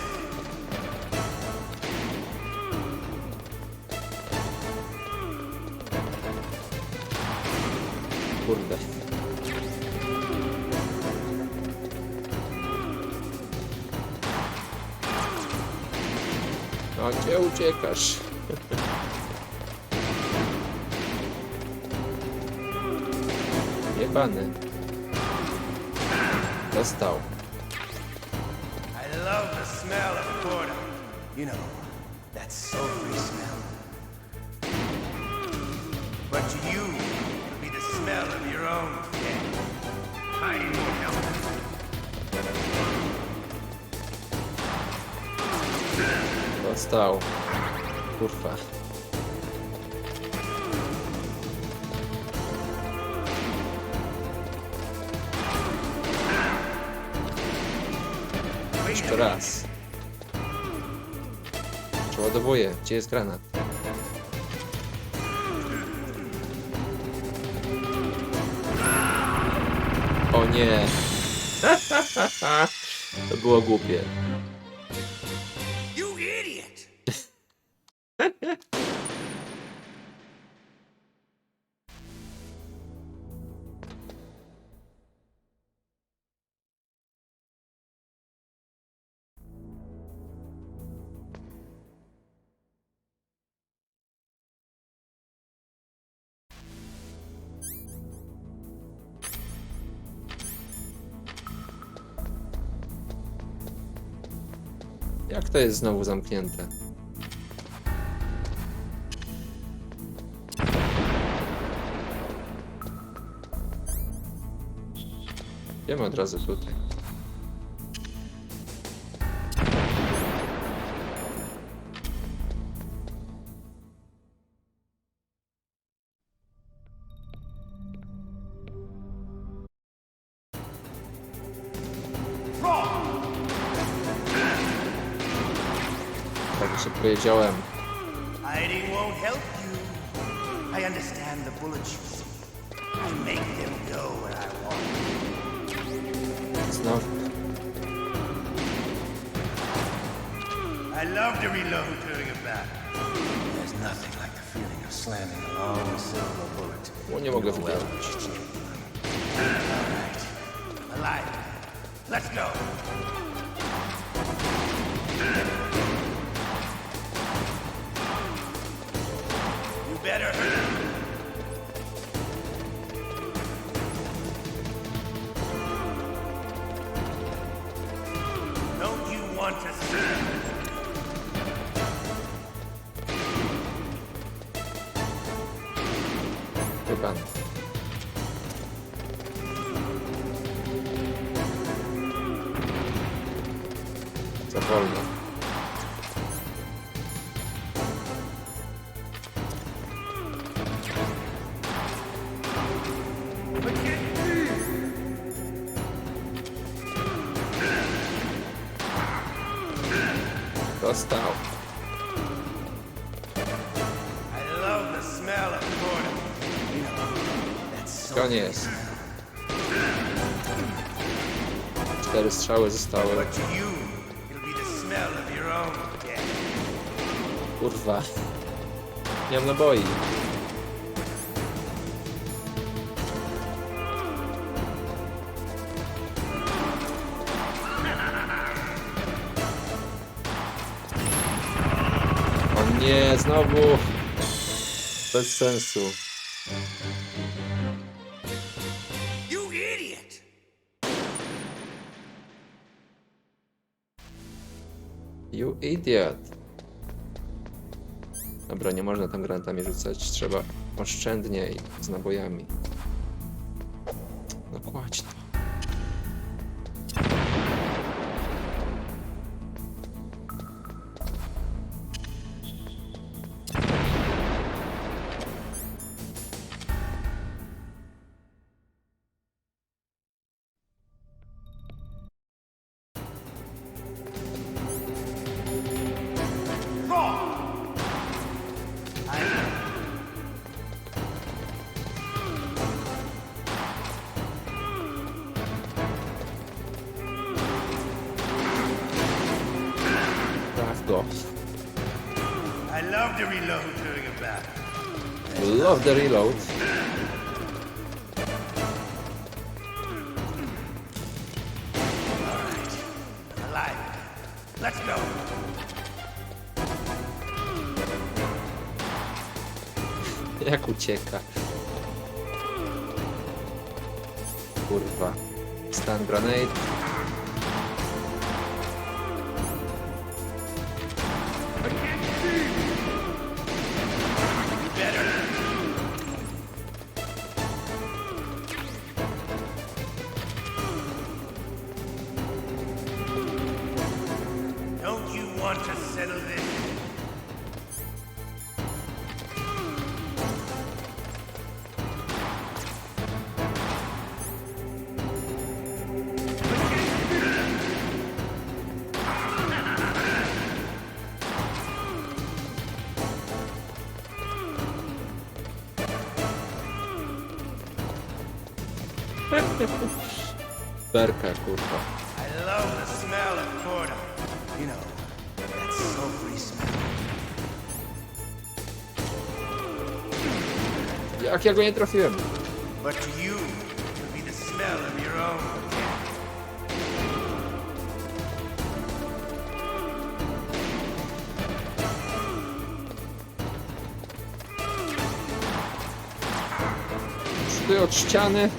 Kurde. No gdzie uciekasz? Jebany. Dostał. I love the smell of Porta. You know, that sulfury smell. But to you, it'll be the smell of your own death. Hiding won't help. Dostał. Kurwa. Jeszcze raz. Przeładowuję. Gdzie jest granat? O nie. To było głupie. You idiot! Jak to jest znowu zamknięte? Idziemy od razu tutaj. Tak się powiedziałem. Hiding won't help you. I understand the bullets you see. I make them go where I want. Znowu. I love to reload during a battle. There's nothing like the feeling of slamming a long silver bullet. Bo nie mogę wygrać. Alright. Alive. Let's go. You better hurry. Don't you want to see? Chyba. Za wolno. Dostał. I love the smell of corn. That's so Koniec. 4 strzały zostały. But to you, it'll be the smell of your own death. Kurwa. Nie mam naboi. O nie, znowu. Bez sensu. You idiot! You idiot. Dobra, nie można tam granatami rzucać. Trzeba oszczędniej z nabojami. No kładź to. Go. I love to reload during a battle. Love the reload. Alright. Alive. Let's go. Jak ucieka. Kurwa. Stun grenade. want to settle this? Berka, kurwa. I love the smell of porter. You know, that sulfury smell. Jak ja go nie trafiłem? But to you, it would be the smell of your own death. Ty od ściany.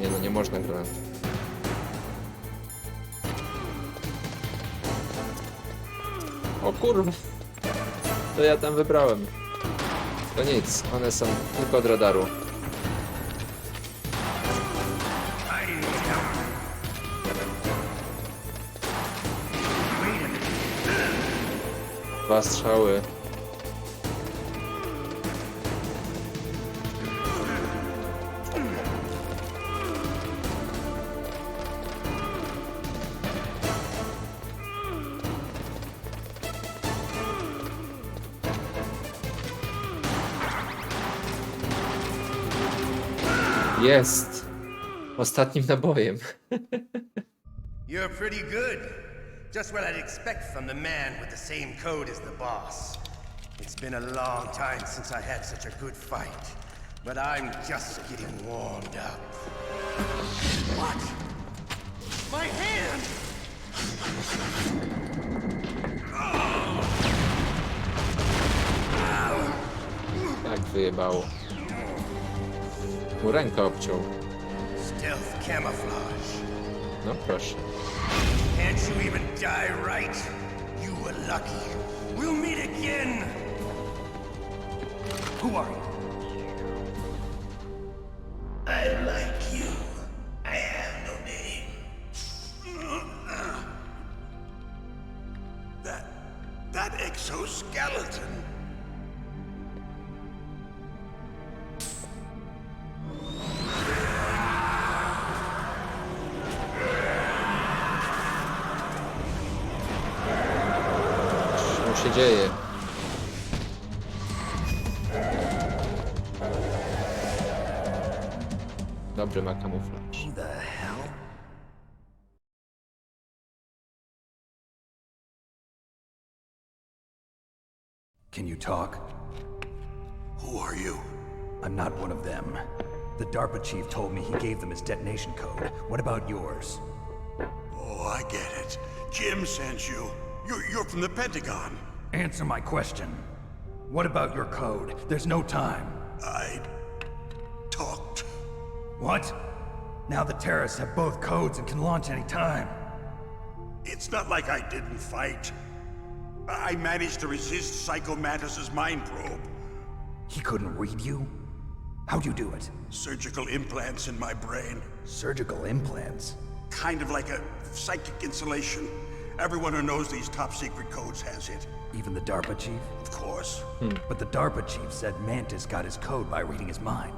Nie no, nie można granat. O kurwa. To ja tam wybrałem. To nic, one są tylko od radaru. Dwa strzały. Jest! Ostatnim nabojem. You're pretty good. Just what I'd expect from the man with the same code as the boss. It's been a long time since I had such a good fight, but I'm just getting warmed up. What? My hand! Tak wyjebało. Mu rękę obciął. Stealth camouflage. No proszę. Can't you even die right? You were lucky. We'll meet again. Who are you? I like you. I have no name. That exoskeleton. Co się dzieje? Dobry ma kamuflaż. Who the hell? Can you talk? Who are you? I'm not one of them. The DARPA chief told me he gave them his detonation code. What about yours? Oh, I get it. Jim sent you. You're from the Pentagon. Answer my question. What about your code? There's no time. I talked. What? Now the terrorists have both codes and can launch any time. It's not like I didn't fight. I managed to resist Psycho Mantis's mind probe. He couldn't read you? How'd you do it? Surgical implants in my brain. Surgical implants? Kind of like a psychic insulation. Everyone who knows these top secret codes has it. Even the DARPA chief? Of course. But the DARPA chief said Mantis got his code by reading his mind.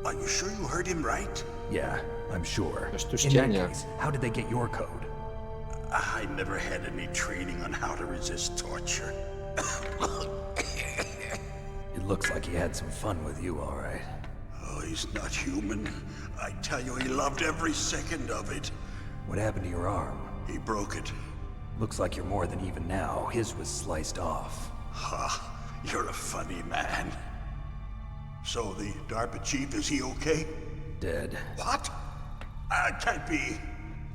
Are you sure you heard him right? Yeah, I'm sure. Coś tu In ściemnia. that case, how did they get your code? I never had any training on how to resist torture. It looks like he had some fun with you, all right. Oh, he's not human. I tell you, he loved every second of it. What happened to your arm? He broke it. Looks like you're more than even now. His was sliced off. Ha, you're a funny man. So the DARPA chief, is he okay? Dead. What? Can't be.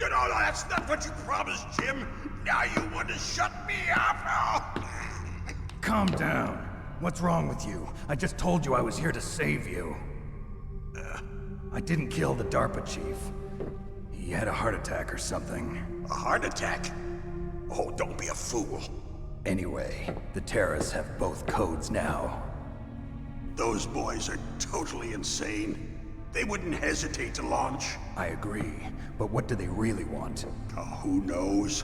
No, that's not what you promised, Jim. Now you want to shut me up? Calm down. What's wrong with you? I just told you I was here to save you. I didn't kill the DARPA chief. He had a heart attack or something. A heart attack? Oh, don't be a fool. Anyway, the terrorists have both codes now. Those boys are totally insane. They wouldn't hesitate to launch. I agree, but what do they really want? Oh, who knows?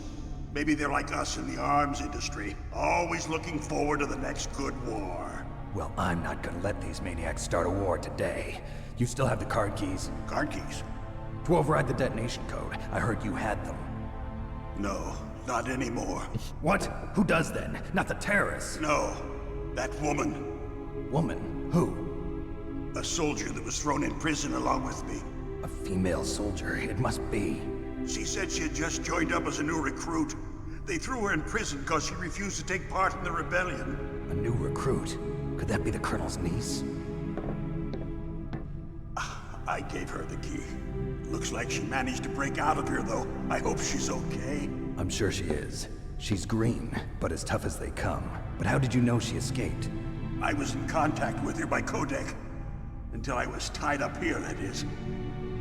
Maybe they're like us in the arms industry, always looking forward to the next good war. Well, I'm not gonna let these maniacs start a war today. You still have the card keys? Card keys? To override the detonation code. I heard you had them. No, not anymore. What? Who does then? Not the terrorists. No, that woman. Woman? Who? A soldier that was thrown in prison along with me. A female soldier, it must be. She said she had just joined up as a new recruit. They threw her in prison because she refused to take part in the rebellion. A new recruit? Could that be the Colonel's niece? I gave her the key. Looks like she managed to break out of here, though. I hope she's okay. I'm sure she is. She's green, but as tough as they come. But how did you know she escaped? I was in contact with her by codec. Until I was tied up here, that is.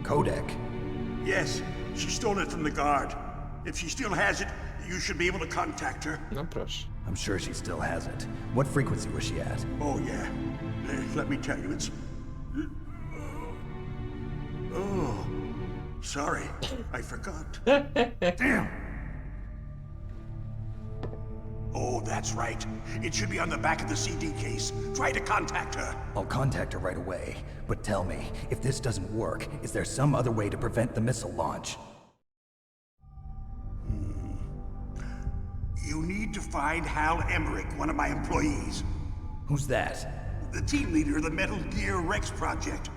Codec? Yes, she stole it from the guard. If she still has it, you should be able to contact her. No proszę. I'm sure she still has it. What frequency was she at? Oh, yeah. Let me tell you, it's... Oh, sorry. I forgot. Damn! Oh, that's right. It should be on the back of the CD case. Try to contact her. I'll contact her right away. But tell me, if this doesn't work, is there some other way to prevent the missile launch? You need to find Hal Emmerich, one of my employees. Who's that? The team leader of the Metal Gear Rex project.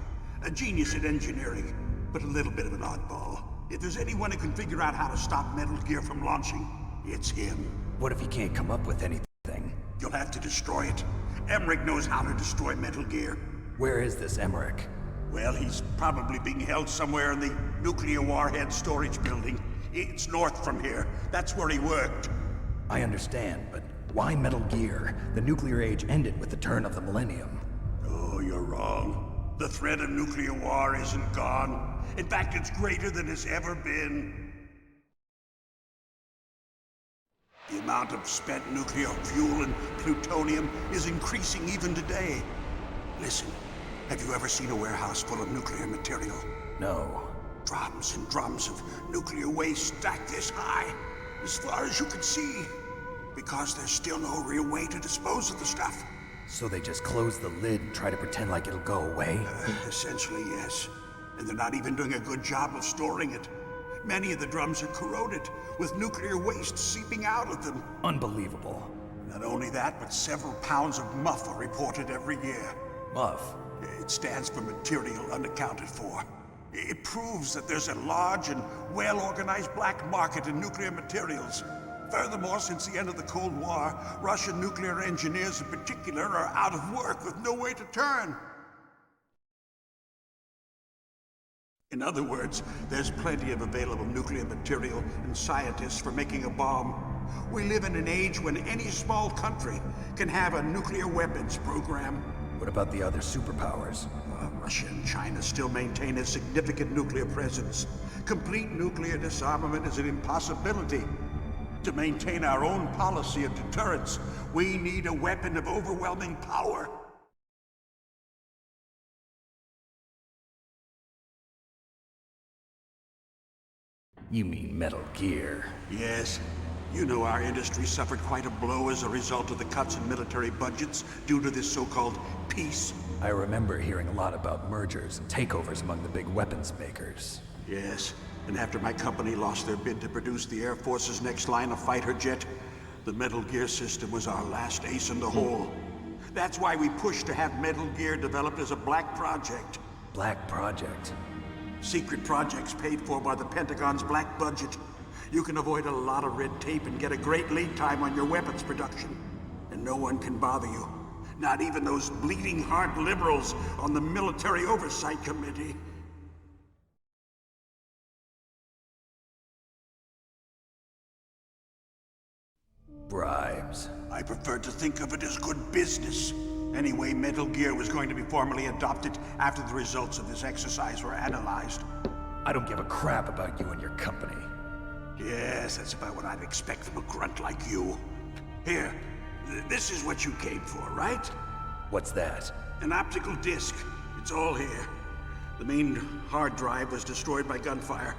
A genius at engineering, but a little bit of an oddball. If there's anyone who can figure out how to stop Metal Gear from launching, it's him. What if he can't come up with anything? You'll have to destroy it. Emmerich knows how to destroy Metal Gear. Where is this Emmerich? Well, he's probably being held somewhere in the nuclear warhead storage building. It's north from here. That's where he worked. I understand, but why Metal Gear? The nuclear age ended with the turn of the millennium. Oh, you're wrong. The threat of nuclear war isn't gone. In fact, it's greater than it's ever been. The amount of spent nuclear fuel and plutonium is increasing even today. Listen, have you ever seen a warehouse full of nuclear material? No. Drums and drums of nuclear waste stacked this high, as far as you can see. Because there's still no real way to dispose of the stuff. So they just close the lid and try to pretend like it'll go away? Essentially, yes. And they're not even doing a good job of storing it. Many of the drums are corroded, with nuclear waste seeping out of them. Unbelievable. Not only that, but several pounds of MUF are reported every year. MUF? It stands for material unaccounted for. It proves that there's a large and well-organized black market in nuclear materials. Furthermore, since the end of the Cold War, Russian nuclear engineers in particular are out of work with no way to turn. In other words, there's plenty of available nuclear material and scientists for making a bomb. We live in an age when any small country can have a nuclear weapons program. What about the other superpowers? Russia and China still maintain a significant nuclear presence. Complete nuclear disarmament is an impossibility. To maintain our own policy of deterrence, we need a weapon of overwhelming power. You mean Metal Gear? Yes. You know our industry suffered quite a blow as a result of the cuts in military budgets due to this so-called peace. I remember hearing a lot about mergers and takeovers among the big weapons makers. Yes, and after my company lost their bid to produce the Air Force's next line of fighter jet, the Metal Gear system was our last ace in the hole. That's why we pushed to have Metal Gear developed as a black project. Black project? Secret projects paid for by the Pentagon's black budget. You can avoid a lot of red tape and get a great lead time on your weapons production. And no one can bother you. Not even those bleeding heart liberals on the Military Oversight Committee. Bribes. I prefer to think of it as good business. Anyway, Metal Gear was going to be formally adopted after the results of this exercise were analyzed. I don't give a crap about you and your company. Yes, that's about what I'd expect from a grunt like you. Here, this is what you came for, right? What's that? An optical disc. It's all here. The main hard drive was destroyed by gunfire.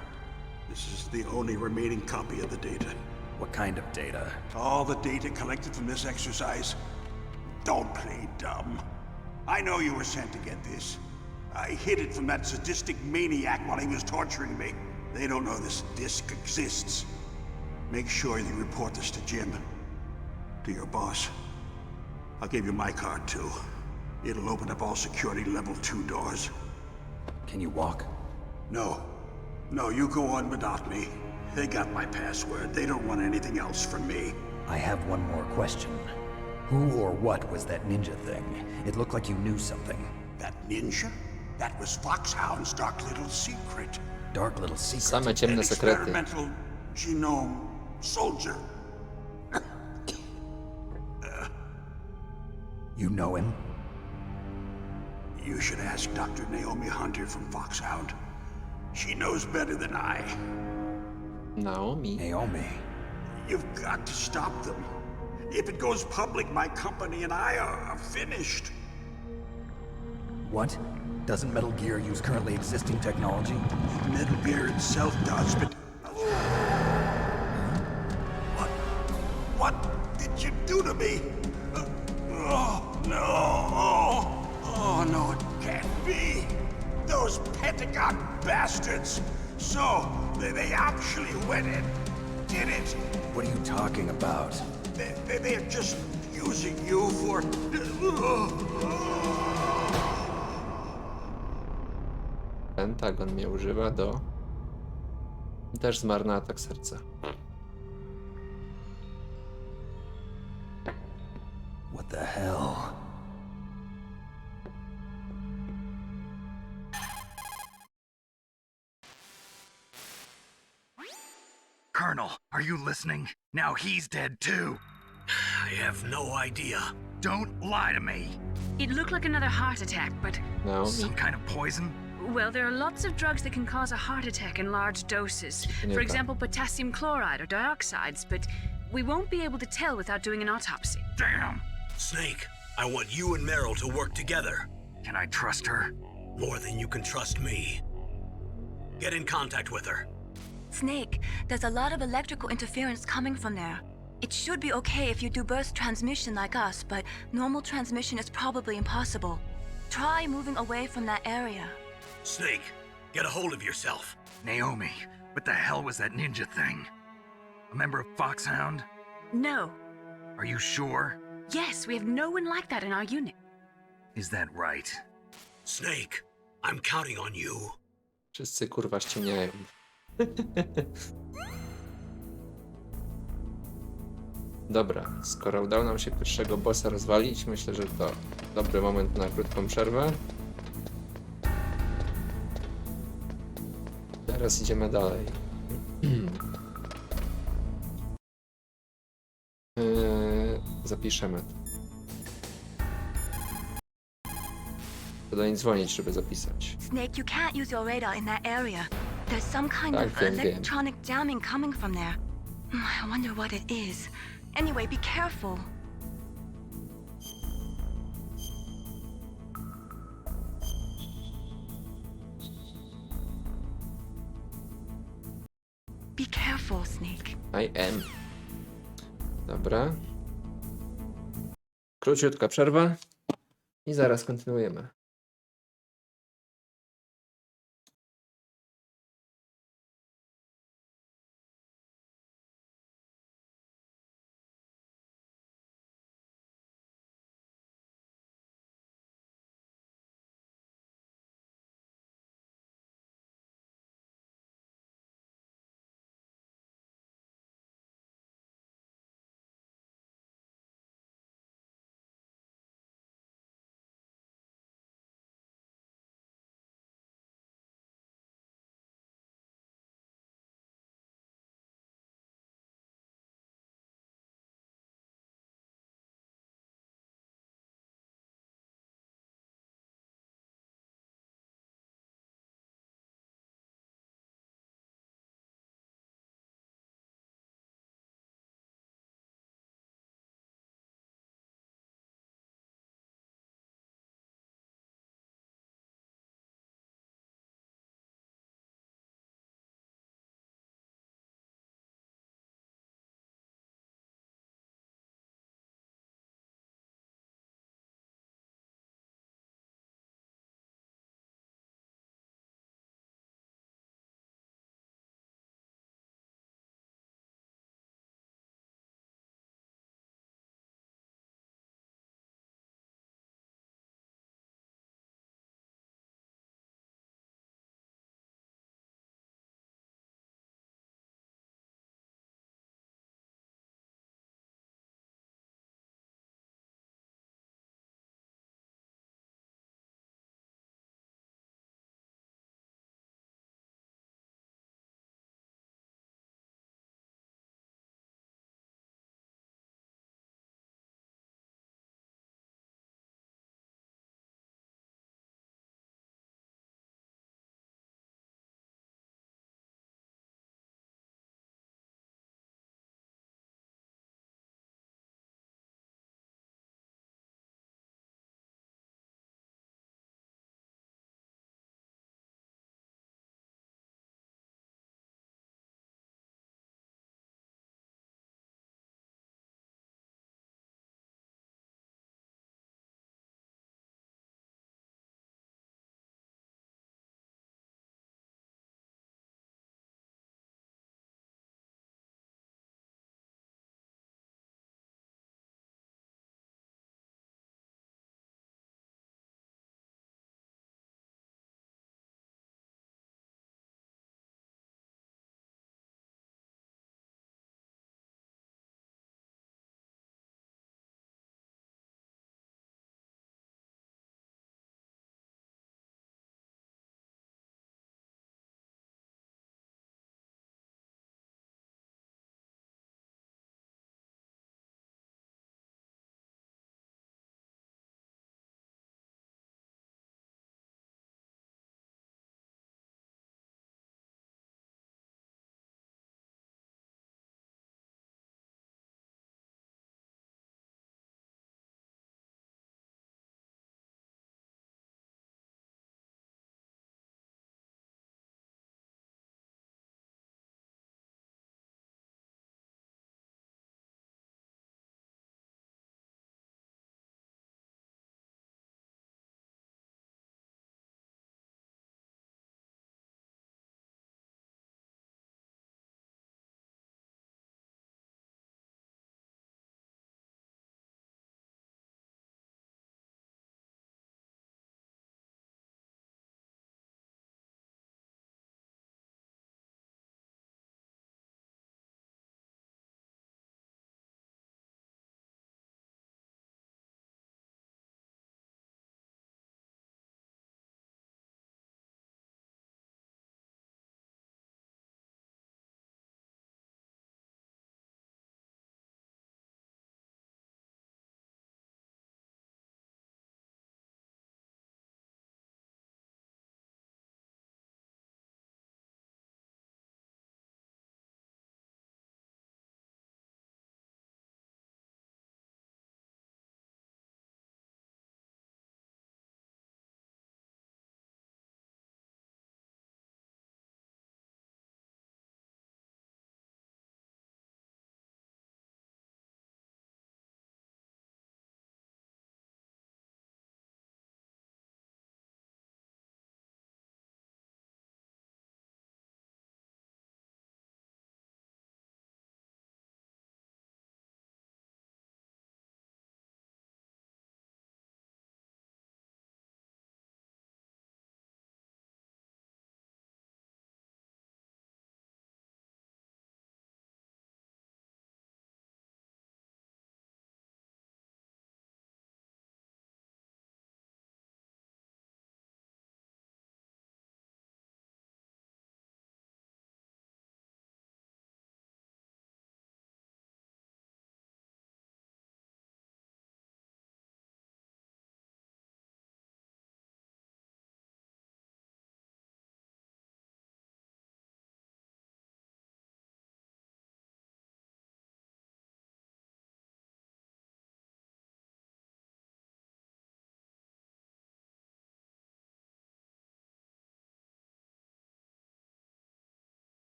This is the only remaining copy of the data. What kind of data? All the data collected from this exercise. Don't play dumb. I know you were sent to get this. I hid it from that sadistic maniac while he was torturing me. They don't know this disc exists. Make sure you report this to Jim. To your boss. I'll give you my card too. It'll open up all security level 2 doors. Can you walk? No. No, you go on without me. They got my password. They don't want anything else from me. I have one more question. Who or what was that ninja thing? It looked like you knew something. That ninja? That was Foxhound's dark little secret. Dark little secret? Same ciemne An sekrety. experimental genome soldier. You know him? You should ask Dr. Naomi Hunter from Foxhound. She knows better than I. Naomi? Naomi? You've got to stop them. If it goes public, my company and I are finished. What? Doesn't Metal Gear use currently existing technology? Metal Gear itself does, but... What did you do to me? Oh, no! Oh, no, it can't be! Those Pentagon bastards! So, they actually went and did it! What are you talking about? They're just using you for... Pentagon mnie używa do... I też zmarny atak serca. What the hell? Colonel, are you listening? Now he's dead too. I have no idea. Don't lie to me. It looked like another heart attack, but... Naomi? Some kind of poison? Well, there are lots of drugs that can cause a heart attack in large doses. Nie For tak. example, potassium chloride or dioxides, but we won't be able to tell without doing an autopsy. Damn! Snake, I want you and Meryl to work together. Can I trust her? More than you can trust me. Get in contact with her. Snake, there's a lot of electrical interference coming from there. It should be okay if you do burst transmission like us, but normal transmission is probably impossible. Try moving away from that area. Snake, get a hold of yourself. Naomi, what the hell was that ninja thing? A member of Foxhound? No. Are you sure? Yes, we have no one like that in our unit. Is that right? Snake, I'm counting on you. Wszyscy kurwa ściemniają. Dobra, skoro udało nam się pierwszego bossa rozwalić, myślę, że to dobry moment na krótką przerwę. Teraz idziemy dalej. Zapiszemy to. To do niej dzwonić, żeby zapisać. Snake, you can't use your radar in that area. There's some kind Tak, of wiem, wiem. electronic jamming coming from there. I wonder what it is. Anyway, be careful. Be careful, Snake. I am. Dobra. Króciutka przerwa i zaraz kontynuujemy.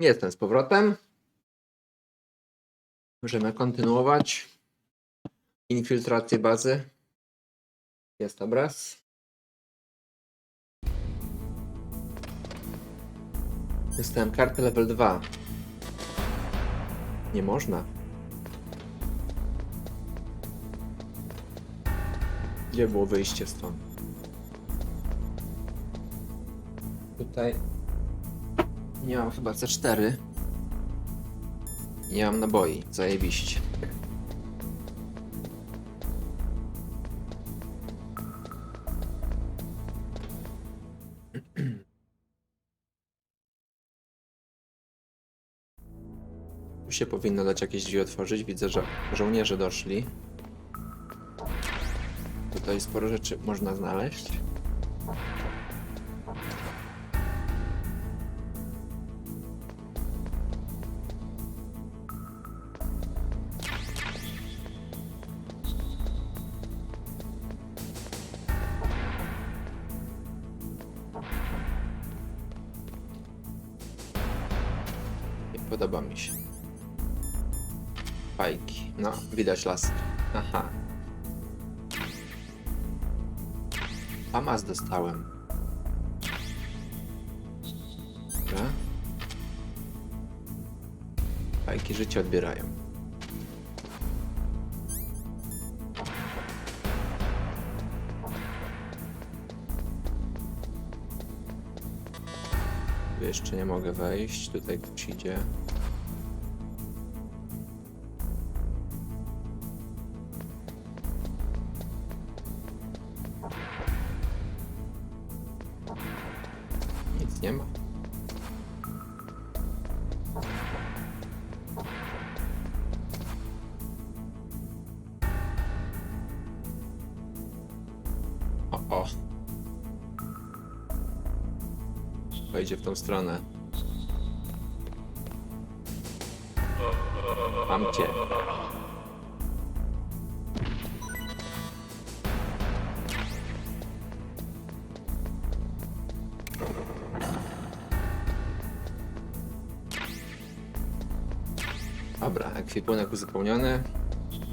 Jestem z powrotem. Możemy kontynuować infiltrację bazy. Jest obraz. Dostałem kartę level 2. Nie można. Gdzie było wyjście stąd? Tutaj nie mam chyba C4. Nie mam naboi. Zajebiście. Tu się powinno dać jakieś drzwi otworzyć. Widzę, że żołnierze doszli. Tutaj sporo rzeczy można znaleźć. Nie podoba mi się. Fajki. No, widać las. Aha. Famas dostałem. Dobra. Fajki życie odbierają. Tu jeszcze nie mogę wejść. Tutaj ktoś idzie. Nic nie ma. O. Wejdzie w tą stronę. Mam cię. Dobra, ekwipunek uzupełniony.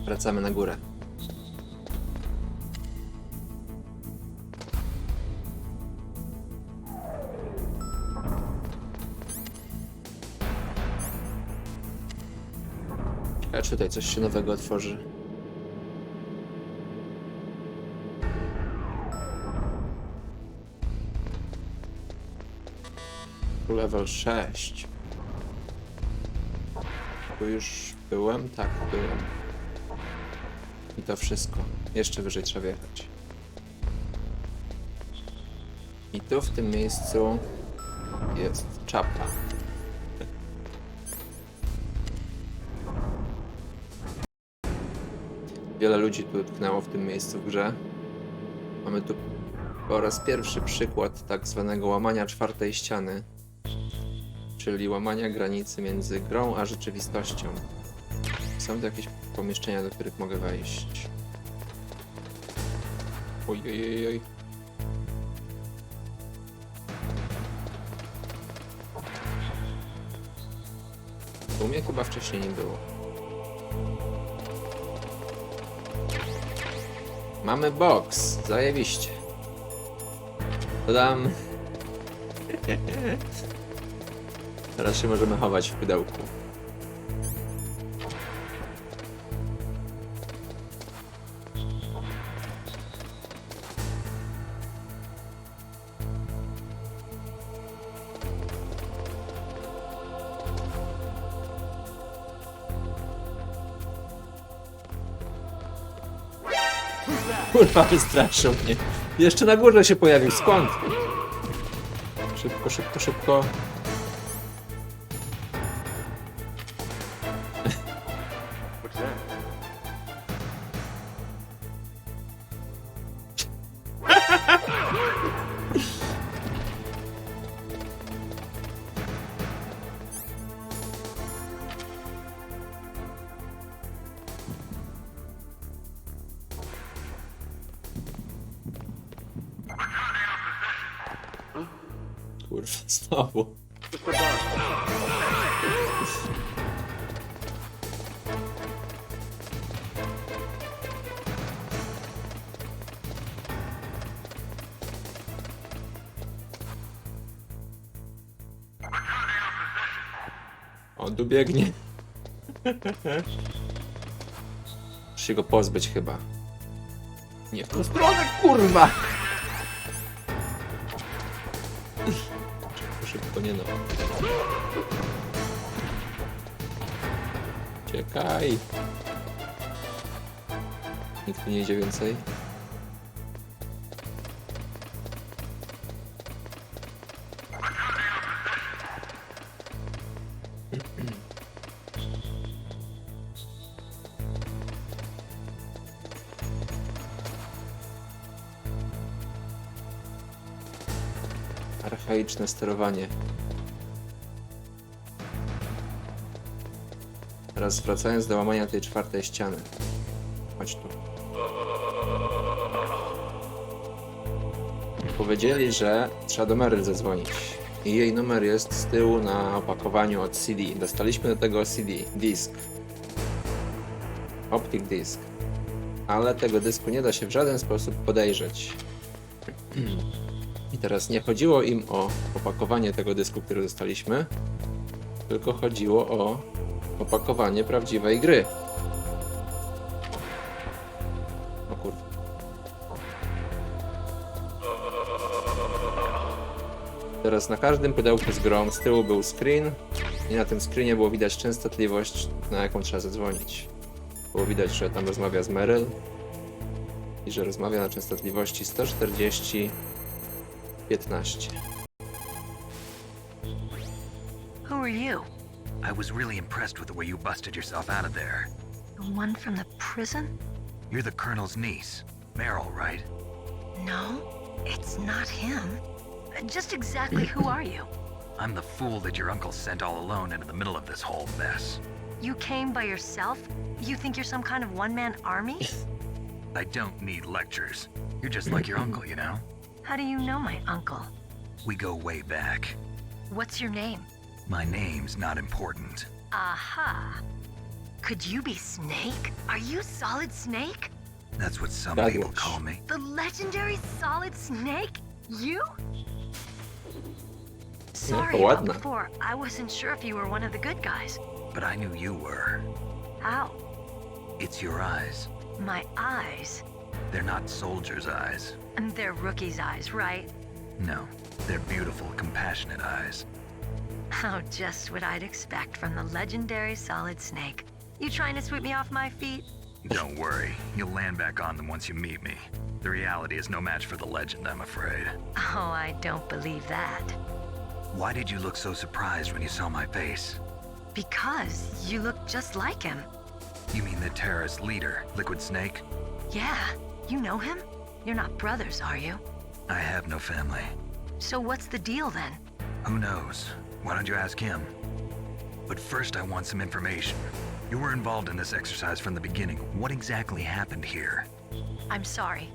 Wracamy na górę. A czy tutaj coś się nowego otworzy? Level 6. Tu już byłem? Tak, byłem. I to wszystko. Jeszcze wyżej trzeba wjechać. I tu w tym miejscu jest czapka. Wiele ludzi tu utknęło w tym miejscu w grze. Mamy tu po raz pierwszy przykład tak zwanego łamania czwartej ściany, czyli łamania granicy między grą a rzeczywistością. Są tu jakieś pomieszczenia, do których mogę wejść. Ojojojoj. Tu mnie chyba wcześniej nie było. Mamy box, zajebiście. Dodam. Teraz się możemy chować w pudełku. Kurwa, wystraszył mnie. Jeszcze na górze się pojawił. Skąd? Szybko, szybko, szybko. Kurwa, znowu. On tu biegnie. Muszę się go pozbyć chyba. Nie w tą stronę, kurwa! Szybko, nie no. Uciekaj! Nikt tu nie idzie więcej. Archaiczne sterowanie. Teraz wracając do łamania tej czwartej ściany. Chodź tu. Powiedzieli, że trzeba do Meryl zadzwonić. I jej numer jest z tyłu na opakowaniu od CD. Dostaliśmy do tego CD, disk. Optic disk. Ale tego dysku nie da się w żaden sposób podejrzeć. I teraz nie chodziło im o opakowanie tego dysku, który dostaliśmy, tylko chodziło o opakowanie prawdziwej gry. O kurde. Teraz na każdym pudełku z grą z tyłu był screen i na tym screenie było widać częstotliwość, na jaką trzeba zadzwonić. Było widać, że tam rozmawia z Meryl i że rozmawia na częstotliwości 140 15. Who are you? I was really impressed with the way you busted yourself out of there. The one from the prison? You're the Colonel's niece, Meryl, right? No, it's not him. Just exactly who are you? I'm the fool that your uncle sent all alone into the middle of this whole mess. You came by yourself? You think you're some kind of one-man army? I don't need lectures. You're just like your uncle, you know? How do you know my uncle? We go way back. What's your name? My name's not important. Aha. Could you be Snake? Are you Solid Snake? That's what some That people works. call me. The legendary Solid Snake? You? Sorry about ładna. before. I wasn't sure if you were one of the good guys. But I knew you were. How? It's your eyes. My eyes. They're not soldiers' eyes. And they're rookie's eyes, right? No, they're beautiful, compassionate eyes. Oh, just what I'd expect from the legendary Solid Snake. You trying to sweep me off my feet? Don't worry, you'll land back on them once you meet me. The reality is no match for the legend, I'm afraid. Oh, I don't believe that. Why did you look so surprised when you saw my face? Because you look just like him. You mean the terrorist leader, Liquid Snake? Yeah, you know him? You're not brothers, are you? I have no family. So what's the deal then? Who knows? Why don't you ask him? But first I want some information. You were involved in this exercise from the beginning. What exactly happened here? I'm sorry.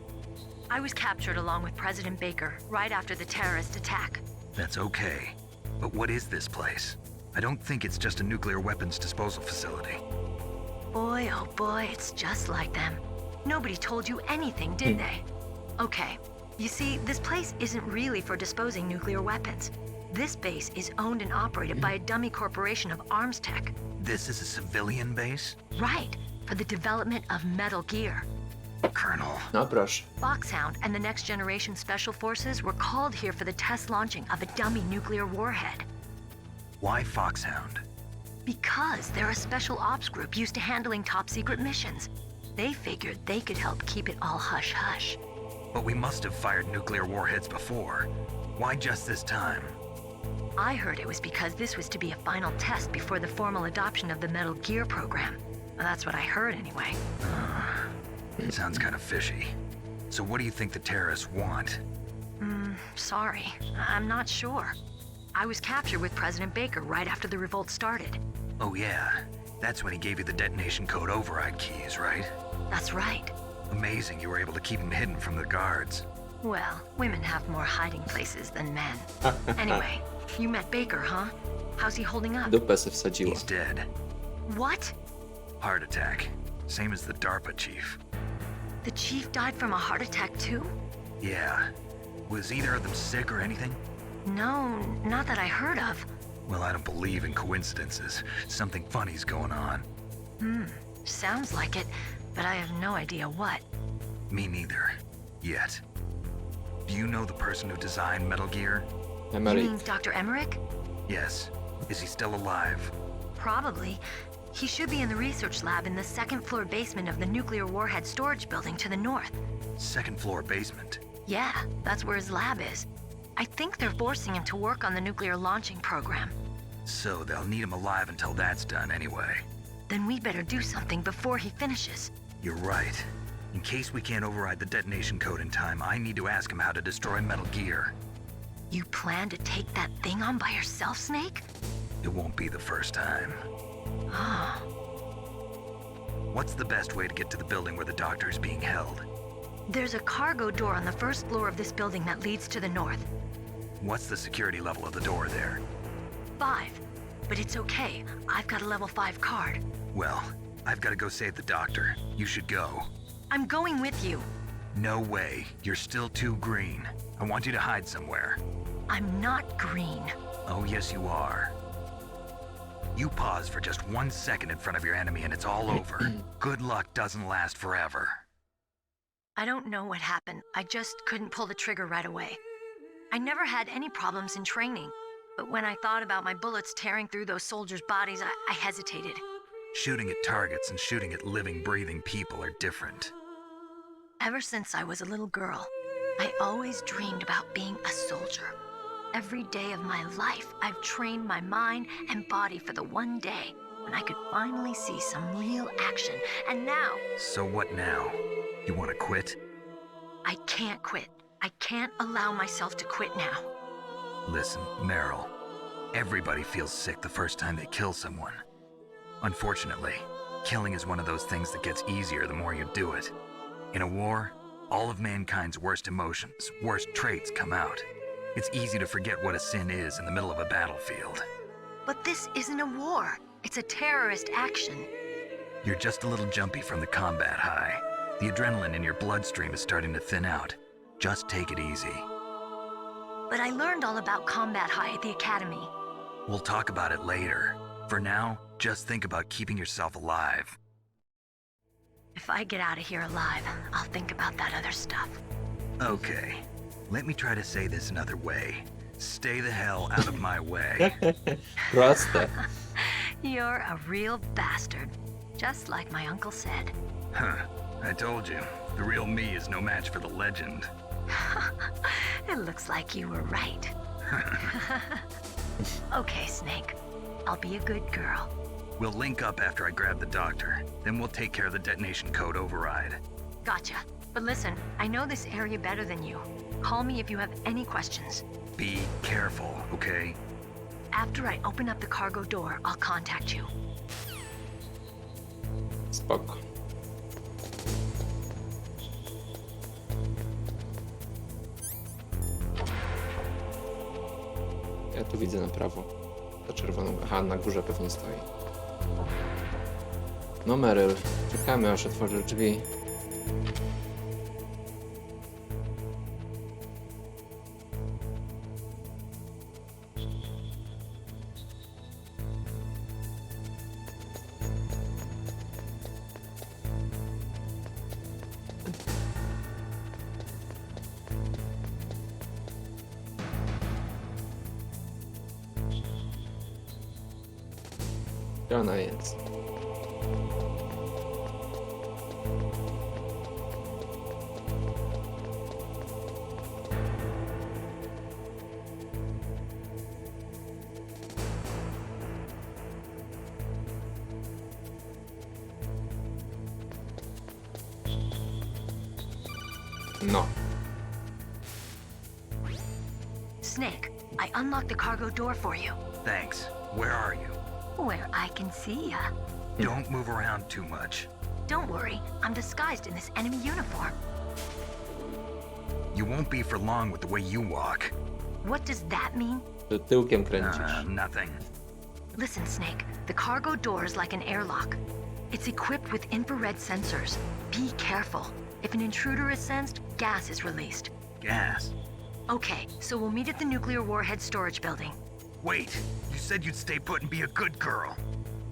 I was captured along with President Baker right after the terrorist attack. That's okay. But what is this place? I don't think it's just a nuclear weapons disposal facility. Boy, oh boy, it's just like them. Nobody told you anything, did they? Okay, you see, this place isn't really for disposing nuclear weapons. This base is owned and operated by a dummy corporation of arms tech. This is a civilian base? Right, for the development of Metal Gear. Colonel. No proszę. Foxhound and the Next Generation Special Forces were called here for the test launching of a dummy nuclear warhead. Why Foxhound? Because they're a special ops group used to handling top secret missions. They figured they could help keep it all hush-hush. But we must have fired nuclear warheads before. Why just this time? I heard it was because this was to be a final test before the formal adoption of the Metal Gear program. Well, that's what I heard anyway. It sounds kind of fishy. So what do you think the terrorists want? Sorry. I'm not sure. I was captured with President Baker right after the revolt started. Oh yeah, that's when he gave you the detonation code override keys, right? That's right. Amazing you were able to keep him hidden from the guards. Well, women have more hiding places than men. Anyway, you met Baker, huh? How's he holding up? Dupę se wsadziła. He's dead. What? Heart attack. Same as the DARPA chief. The chief died from a heart attack too? Yeah. Was either of them sick or anything? No, not that I heard of. Well, I don't believe in coincidences. Something funny's going on. Sounds like it, but I have no idea what. Me neither. Yet. Do you know the person who designed Metal Gear? You mean Dr. Emmerich? Yes. Is he still alive? Probably. He should be in the research lab in the second floor basement of the nuclear warhead storage building to the north. Second floor basement? Yeah, that's where his lab is. I think they're forcing him to work on the nuclear launching program. So they'll need him alive until that's done anyway. Then we better do something before he finishes. You're right. In case we can't override the detonation code in time, I need to ask him how to destroy Metal Gear. You plan to take that thing on by yourself, Snake? It won't be the first time. Ah. What's the best way to get to the building where the doctor is being held? There's a cargo door on the first floor of this building that leads to the north. What's the security level of the door there? 5. But it's okay. I've got a level 5 card. Well, I've got to go save the doctor. You should go. I'm going with you. No way. You're still too green. I want you to hide somewhere. I'm not green. Oh, yes, you are. You pause for just 1 second in front of your enemy and it's all over. Good luck doesn't last forever. I don't know what happened. I just couldn't pull the trigger right away. I never had any problems in training, but when I thought about my bullets tearing through those soldiers' bodies, I hesitated. Shooting at targets and shooting at living, breathing people are different. Ever since I was a little girl, I always dreamed about being a soldier. Every day of my life, I've trained my mind and body for the one day when I could finally see some real action, and now... So what now? You want to quit? I can't quit. I can't allow myself to quit now. Listen, Meryl, everybody feels sick the first time they kill someone. Unfortunately, killing is one of those things that gets easier the more you do it. In a war, all of mankind's worst emotions, worst traits come out. It's easy to forget what a sin is in the middle of a battlefield. But this isn't a war. It's a terrorist action. You're just a little jumpy from the combat high. The adrenaline in your bloodstream is starting to thin out. Just take it easy. But I learned all about combat high at the academy. We'll talk about it later. For now, just think about keeping yourself alive. If I get out of here alive, I'll think about that other stuff. Okay. Let me try to say this another way. Stay the hell out of my way. Proste. You're a real bastard. Just like my uncle said. Huh. I told you. The real me is no match for the legend. It looks like you were right. Okay, Snake. I'll be a good girl. We'll link up after I grab the doctor. Then we'll take care of the detonation code override. Gotcha. But listen, I know this area better than you. Call me if you have any questions. Be careful, okay? After I open up the cargo door, I'll contact you. Spoko. Ja tu widzę na prawo. Ta czerwoną... Aha, na górze pewnie stoi. No Meryl, czekamy aż otworzysz drzwi. Gdzie ona jest? No. Snake, I unlocked the cargo door for you. Thanks. Where are you? Where I can see ya. Don't move around too much. Don't worry, I'm disguised in this enemy uniform. You won't be for long with the way you walk. What does that mean? Ty tyłkiem kręcisz. Nothing. Listen, Snake, the cargo door is like an airlock. It's equipped with infrared sensors. Be careful. If an intruder is sensed, gas is released. Gas? Okay, so we'll meet at the nuclear warhead storage building. Wait, you said you'd stay put and be a good girl.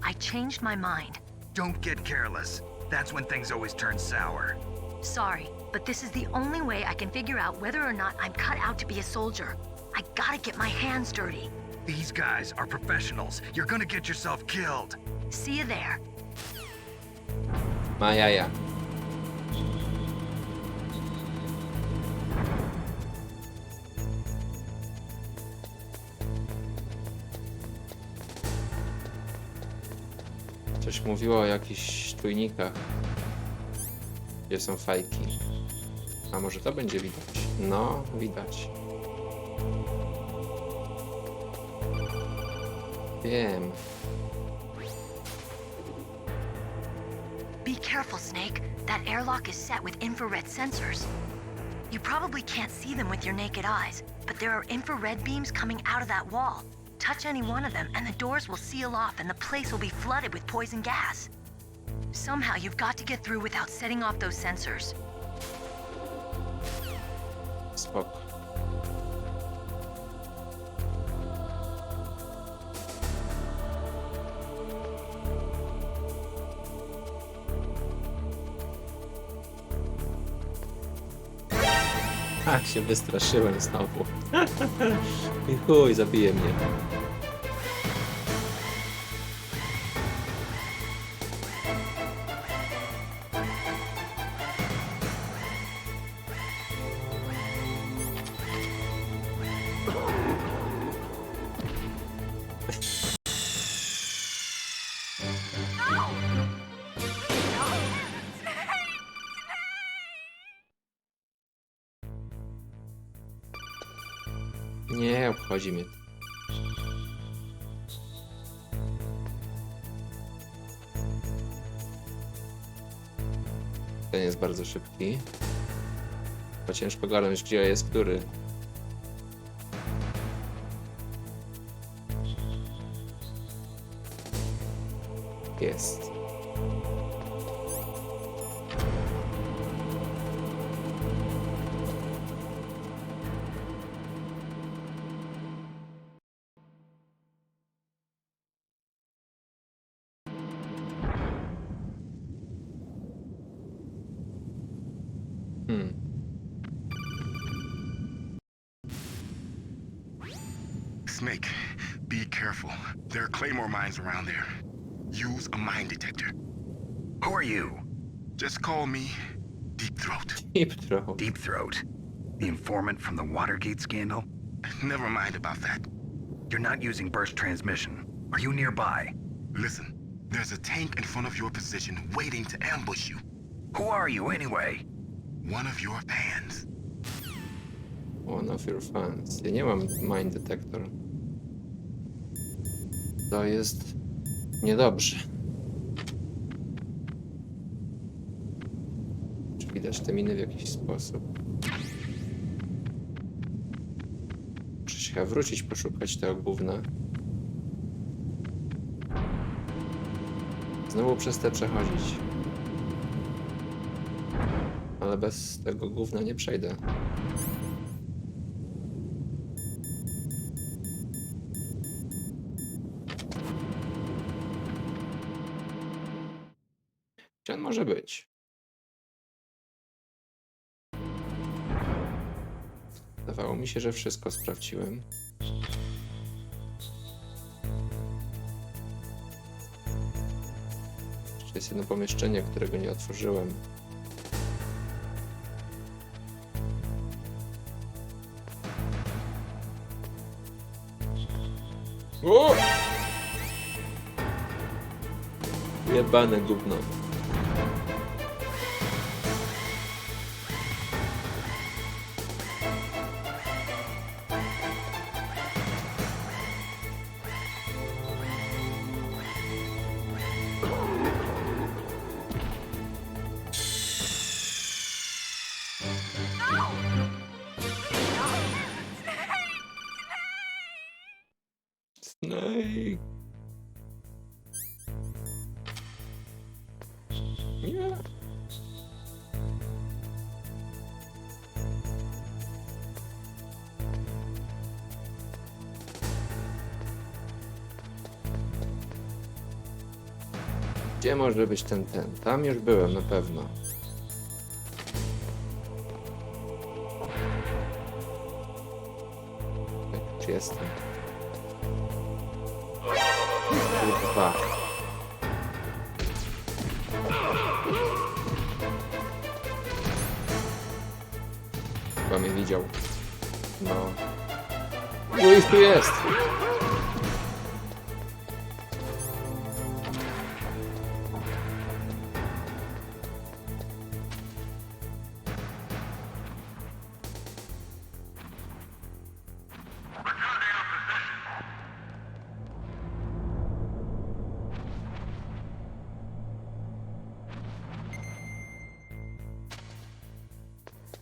I changed my mind. Don't get careless. That's when things always turn sour. Sorry, but this is the only way I can figure out whether or not I'm cut out to be a soldier. I gotta get my hands dirty. These guys are professionals. You're gonna get yourself killed. See you there. Ma jaja. Coś mówiło o jakichś czujnikach, gdzie są fajki. A może to będzie widać? No, widać. Wiem. Be careful, Snake. That airlock is set with infrared sensors. You probably can't see them with your naked eyes, but there are infrared beams coming out of that wall. Touch any one of them and the doors will seal off and the place will be flooded with poison gas. Somehow you've got to get through without setting off those sensors. Spoko. Tak się wystraszyłem znowu. I chuj, zabije mnie. Nie obchodzi mnie. Ten jest bardzo szybki. Bo ciężko ogarnąć, gdzie jest który. Jest. Snake, be careful. There are claymore mines around there. Use a mine detector. Who are you? Just call me Deep Throat. Deep Throat. Deep Throat? The informant from the Watergate scandal? Never mind about that. You're not using burst transmission. Are you nearby? Listen, there's a tank in front of your position waiting to ambush you. Who are you anyway? One of your fans. One of your fans. Ja nie mam mine detector. To jest niedobrze. Czy widać te miny w jakiś sposób? Muszę się chyba wrócić, poszukać tego gówna. Znowu przez te przechodzić. Ale bez tego gówna nie przejdę. Gdzie on może być? Zdawało mi się, że wszystko sprawdziłem. Jeszcze jest jedno pomieszczenie, którego nie otworzyłem. O! Jebane gówno. Snake. Gdzie może być ten? Tam już byłem na pewno. Już jestem. Kurwa. Chyba mnie widział. No. No już tu jest!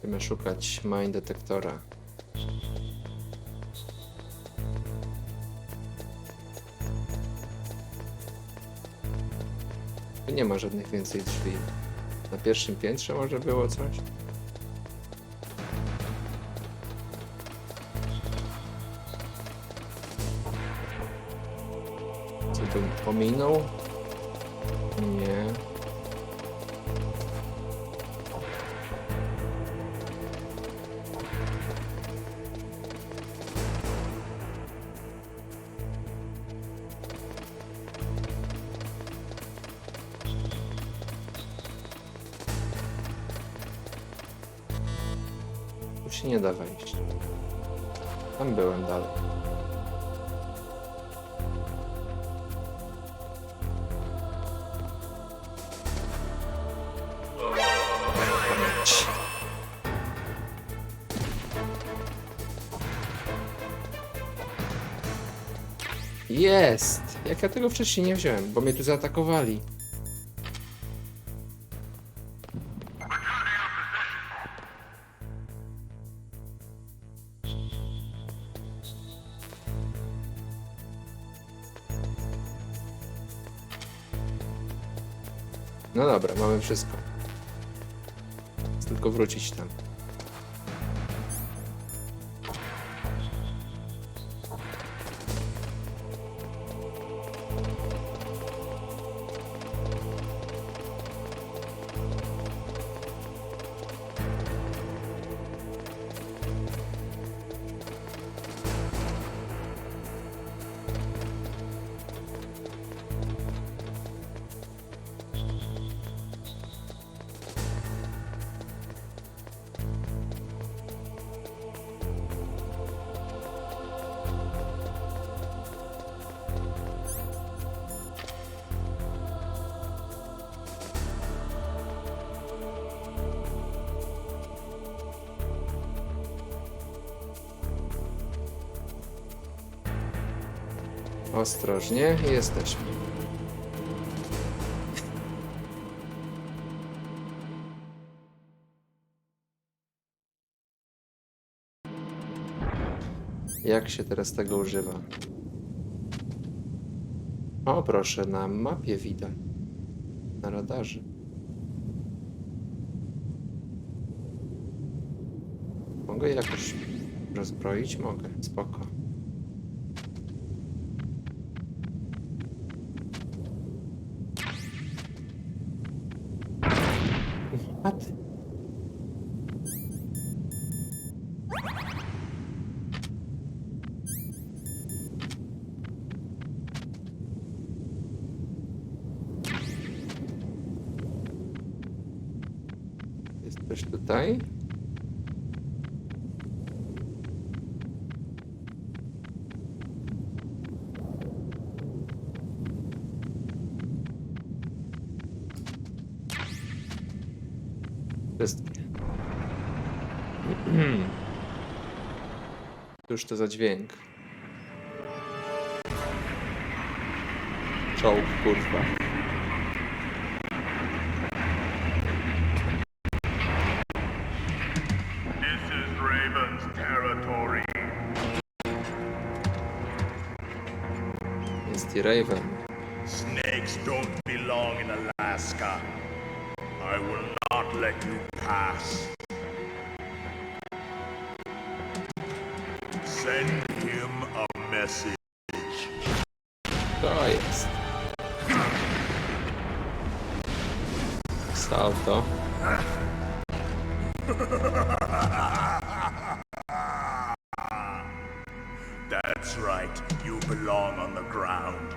Będziemy szukać mine detektora. Tu nie ma żadnych więcej drzwi. Na pierwszym piętrze może było coś? Co bym pominął? Nie. Tu się nie da wejść. Tam byłem dalej. Jest! Jak ja tego wcześniej nie wziąłem, bo mnie tu zaatakowali. No dobra, mamy wszystko. Jest tylko wrócić tam. Ostrożnie, jesteśmy. Jak się teraz tego używa? O, proszę, na mapie widać. Na radarze. Mogę jakoś rozbroić? Mogę, spoko. What? Jest też tutaj. Wszystkie. Cóż to za dźwięk? Czołg, kurwa. This is Raven's territory. Jest i Raven. Snakes don't belong in Alaska. I will not let you pass. Send him a message. To jest. auto. That's right. You belong on the ground.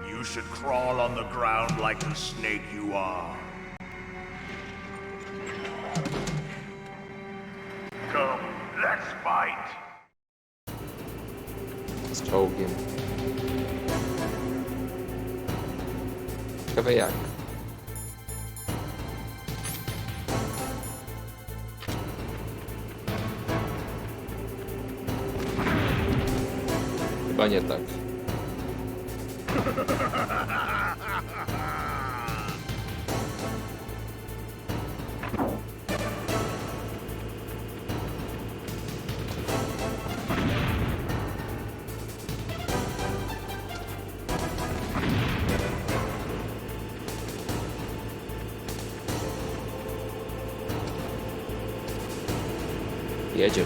You should crawl on the ground like the snake you are. Come, let's fight. Z czołgiem. Ciekawe jak. Chyba nie tak. Jedzie.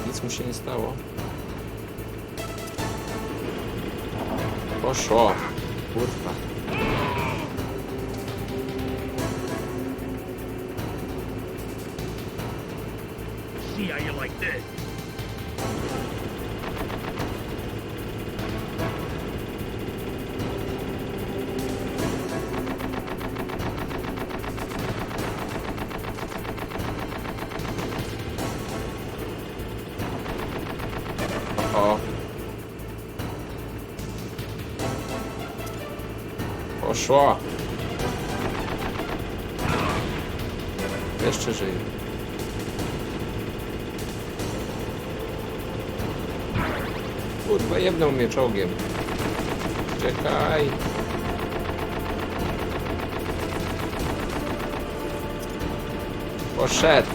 Nic mu się nie stało. Poszło. Kurwa. See how you like this. O. Poszło. Jeszcze żyje. Kurwa, jebnął mnie czołgiem. Czekaj. Poszedł.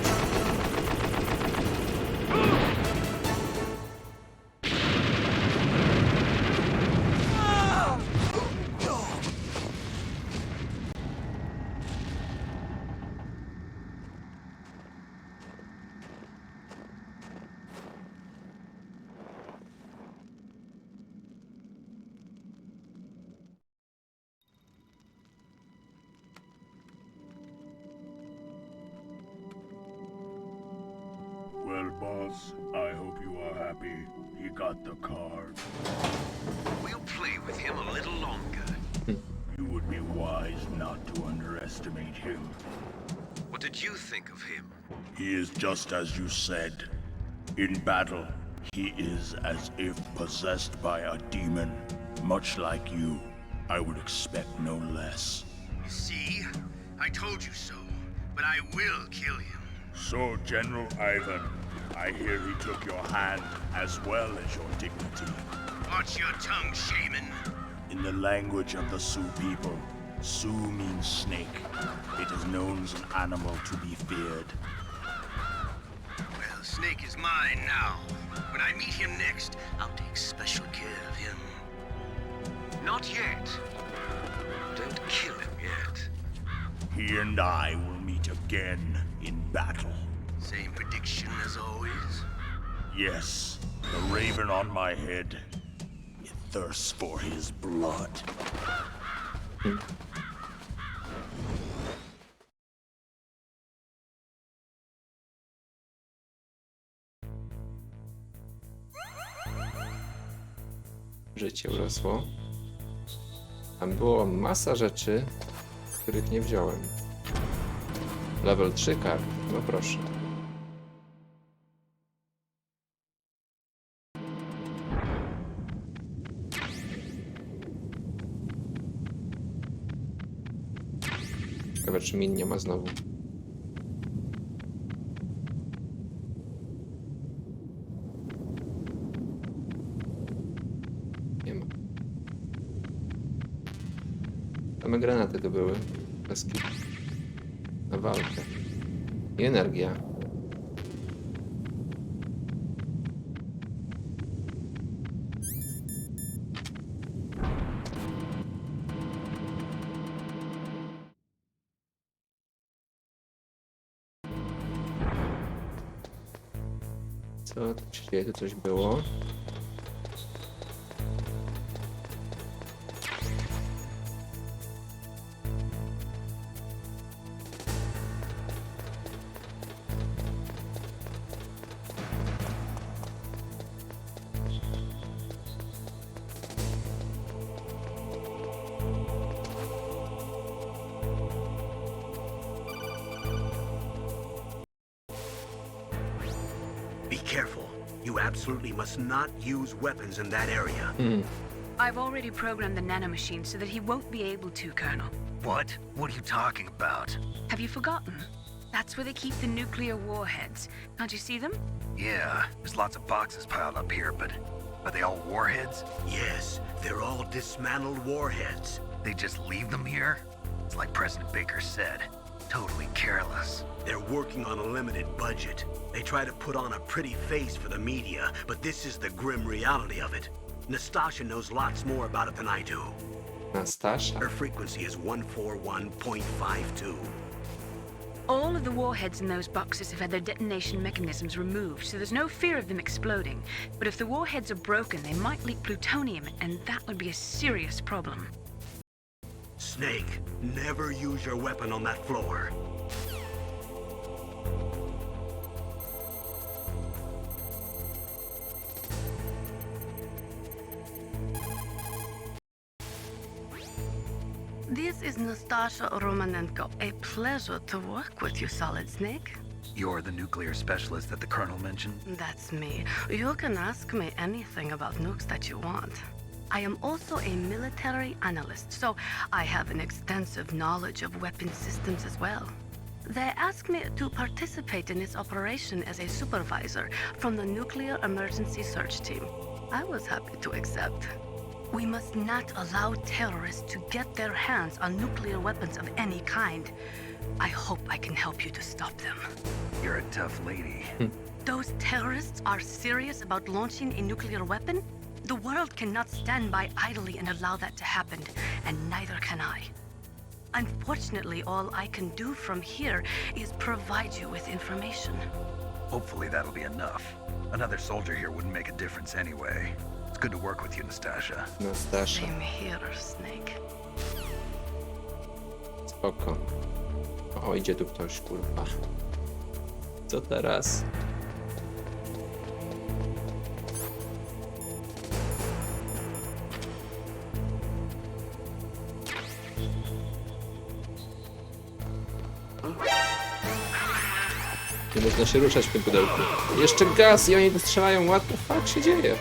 Well, boss, I hope you are happy. He got the card. We'll play with him a little longer. You would be wise not to underestimate him. What did you think of him? He is just as you said. In battle, he is as if possessed by a demon. Much like you, I would expect no less. See? I told you so. But I will kill him. So, General Ivan, I hear he took your hand as well as your dignity. Watch your tongue, shaman. In the language of the Sioux people, Sioux means snake. It is known as an animal to be feared. Well, Snake is mine now. When I meet him next, I'll take special care of him. Not yet. Don't kill him yet. He and I will meet again in battle. Same prediction as always? Yes, the raven on my head. It thirsts for his blood. Życie urosło. Tam było masa rzeczy, których nie wziąłem. Level 3 kart, no proszę. Ciekawe, czy min nie ma znowu. Nie ma. Same granaty to były. Bez kitu. Na walkę. I energia. Co tu się dzieje? Tu coś było. You absolutely must not use weapons in that area. I've already programmed the nanomachine so that he won't be able to, Colonel. What? What are you talking about? Have you forgotten? That's where they keep the nuclear warheads. Can't you see them? Yeah, there's lots of boxes piled up here, but are they all warheads? Yes, they're all dismantled warheads. They just leave them here? It's like President Baker said, totally careless. They're working on a limited budget. They try to put on a pretty face for the media, but this is the grim reality of it. Nastasha knows lots more about it than I do. Nastasha? Her frequency is 141.52. All of the warheads in those boxes have had their detonation mechanisms removed, so there's no fear of them exploding. But if the warheads are broken, they might leak plutonium, and that would be a serious problem. Snake, never use your weapon on that floor. This is Nastasha Romanenko. A pleasure to work with you, Solid Snake. You're the nuclear specialist that the Colonel mentioned? That's me. You can ask me anything about nukes that you want. I am also a military analyst, so I have an extensive knowledge of weapon systems as well. They asked me to participate in this operation as a supervisor from the Nuclear Emergency Search Team. I was happy to accept. We must not allow terrorists to get their hands on nuclear weapons of any kind. I hope I can help you to stop them. You're a tough lady. Those terrorists are serious about launching a nuclear weapon? The world cannot stand by idly and allow that to happen, and neither can I. Unfortunately, all I can do from here is provide you with information. Hopefully that'll be enough. Another soldier here wouldn't make a difference anyway. It's good to work with you, Nastasha. Nastasha. Same here, Snake. Spoko. O, idzie tu ktoś, kurwa. Co teraz? Nie można się ruszać w tym pudełku. Jeszcze gaz i oni tu strzelają. What the fuck się dzieje?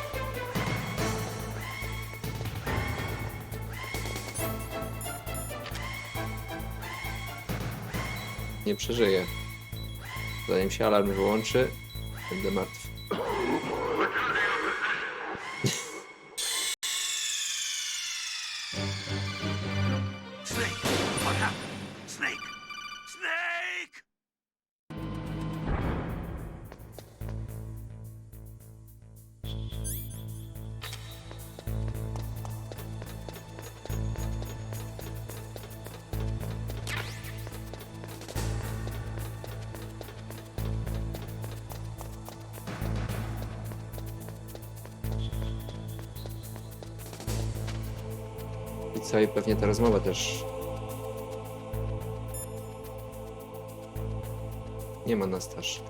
Nie przeżyję. Zanim się alarm wyłączy, będę martwy. Snake, what happened? Snake! Snake! I co, i pewnie ta rozmowa też... Nie ma Nastaszy.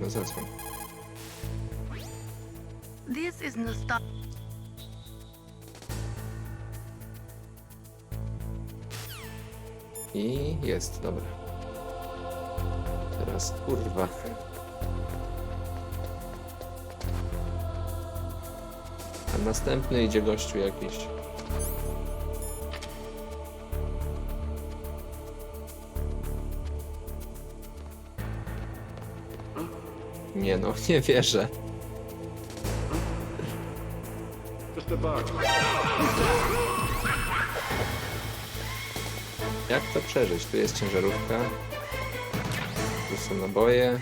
No zadzwoń. This is Nastasha. I jest, dobra. Teraz kurwa. A następny idzie gościu jakiś. Nie no, nie wierzę. Jak to przeżyć? Tu jest ciężarówka. Tu są naboje.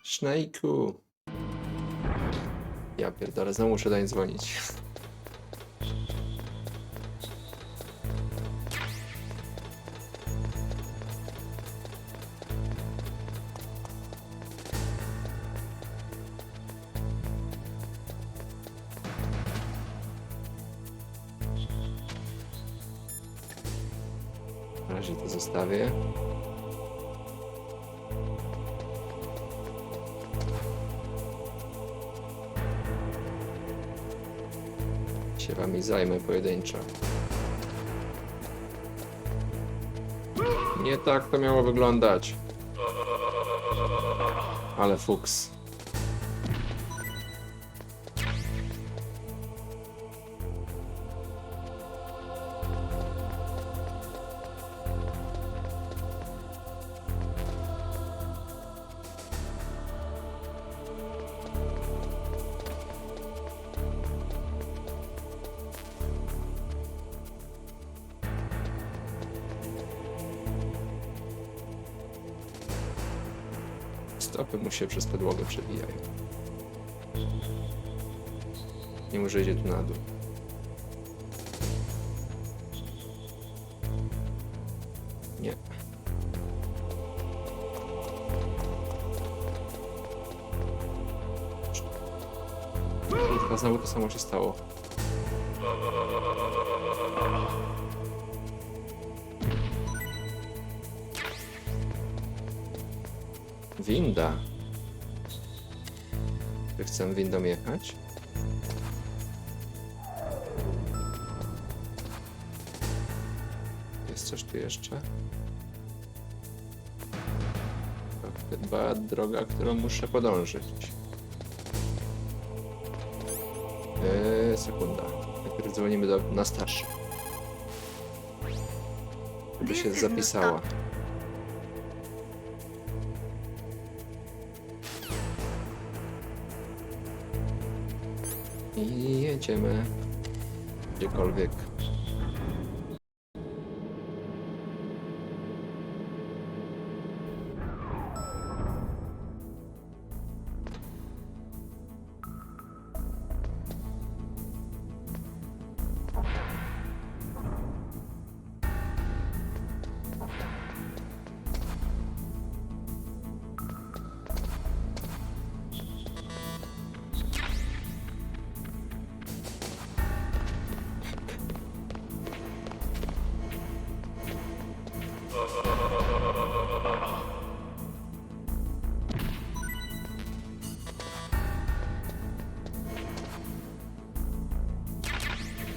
Snake'u. Ja pierdolę, znowu muszę do niej dzwonić. Na razie razie to zostawię. Się wami zajmę pojedynczo. Nie tak to miało wyglądać. Ale fuks. Stopy mu się przez podłogę przebijają. Nie może idzie tu na dół. Nie. I znowu to samo się stało. Winda. Czy chcę windą jechać? Jest coś tu jeszcze? To chyba droga, którą muszę podążyć. Sekunda. Najpierw dzwonimy na starszy. Żeby się zapisała. I jedziemy gdziekolwiek.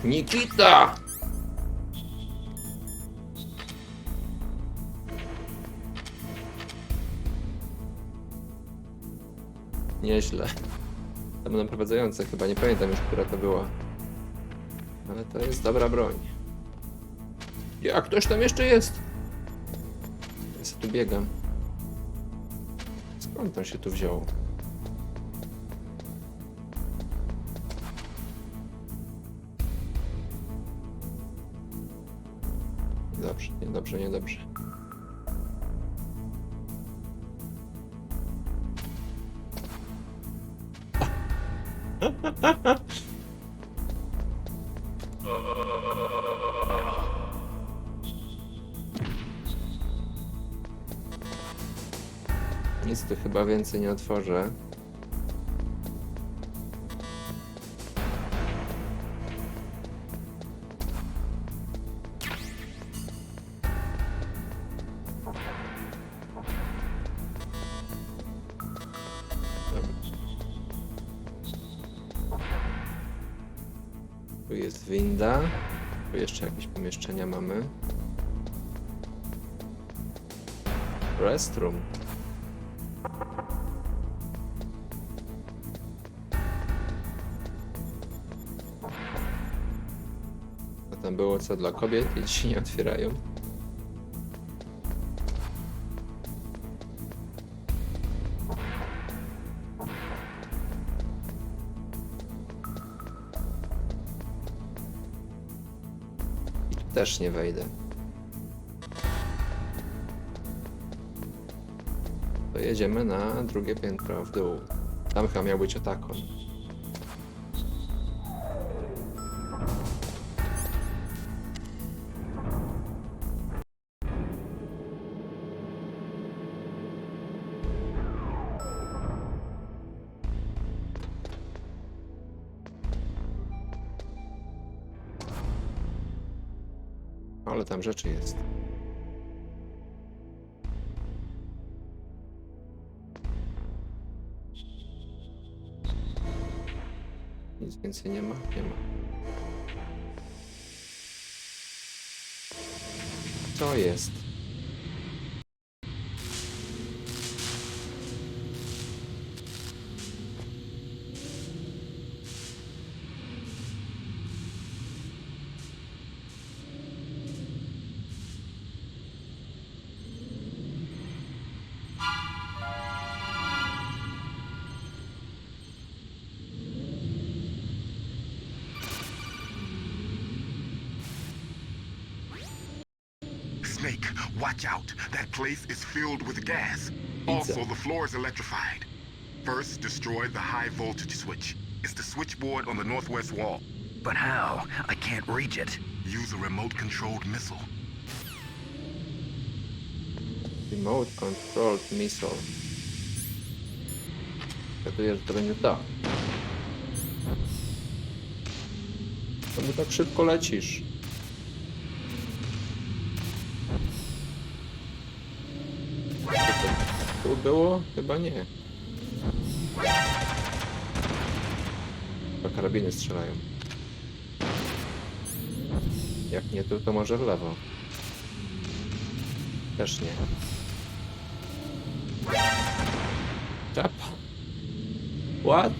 Nikita! Nieźle. Tam naprowadzające chyba, nie pamiętam już, która to była. Ale to jest dobra broń. Jak ktoś tam jeszcze jest? Ja sobie tu biegam. Skąd on się tu wziął? Dobrze, niedobrze, niedobrze. Nic tu chyba więcej nie otworzę. Tu jest winda. Tu jeszcze jakieś pomieszczenia mamy. Restroom. A tam było co dla kobiet i ci nie otwierają. Też nie wejdę. To jedziemy na drugie piętro w dół. Tam chyba miał być otakon. Ale tam rzeczy jest. Nic więcej nie ma? Nie ma. Co jest? Snake, watch out. That place is filled with gas. Also, the floor is electrified. First, destroy the high voltage switch. It's the switchboard on the northwest wall. But how? I can't reach it. Use a remote-controlled missile. Remote controlled missile. Zgaduję, że to będzie to. Czemu tak szybko lecisz? Tu było? Chyba nie. Chyba karabiny strzelają. Jak nie tu, to może w lewo. Też nie. Czapa. What?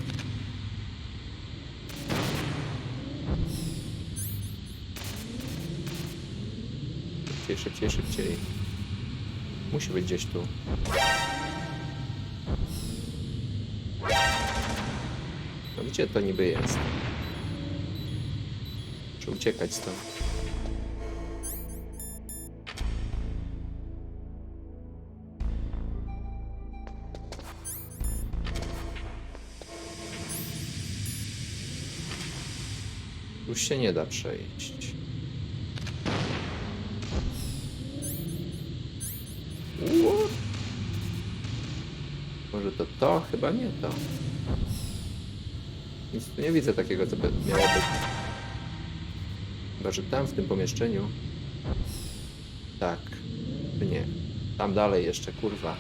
Szybciej, szybciej, szybciej. Musi być gdzieś tu. No gdzie to niby jest? Muszę uciekać stąd. Już się nie da przejść. What? Może to to? Chyba nie to. Nic tu nie widzę takiego, co by miało być. Chyba, że tam w tym pomieszczeniu. Tak. Czy nie? Tam dalej jeszcze, kurwa.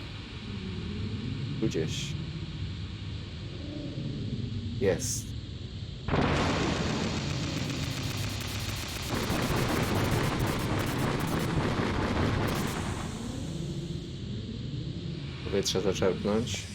Tu gdzieś. Jest. Powietrza zaczerpnąć.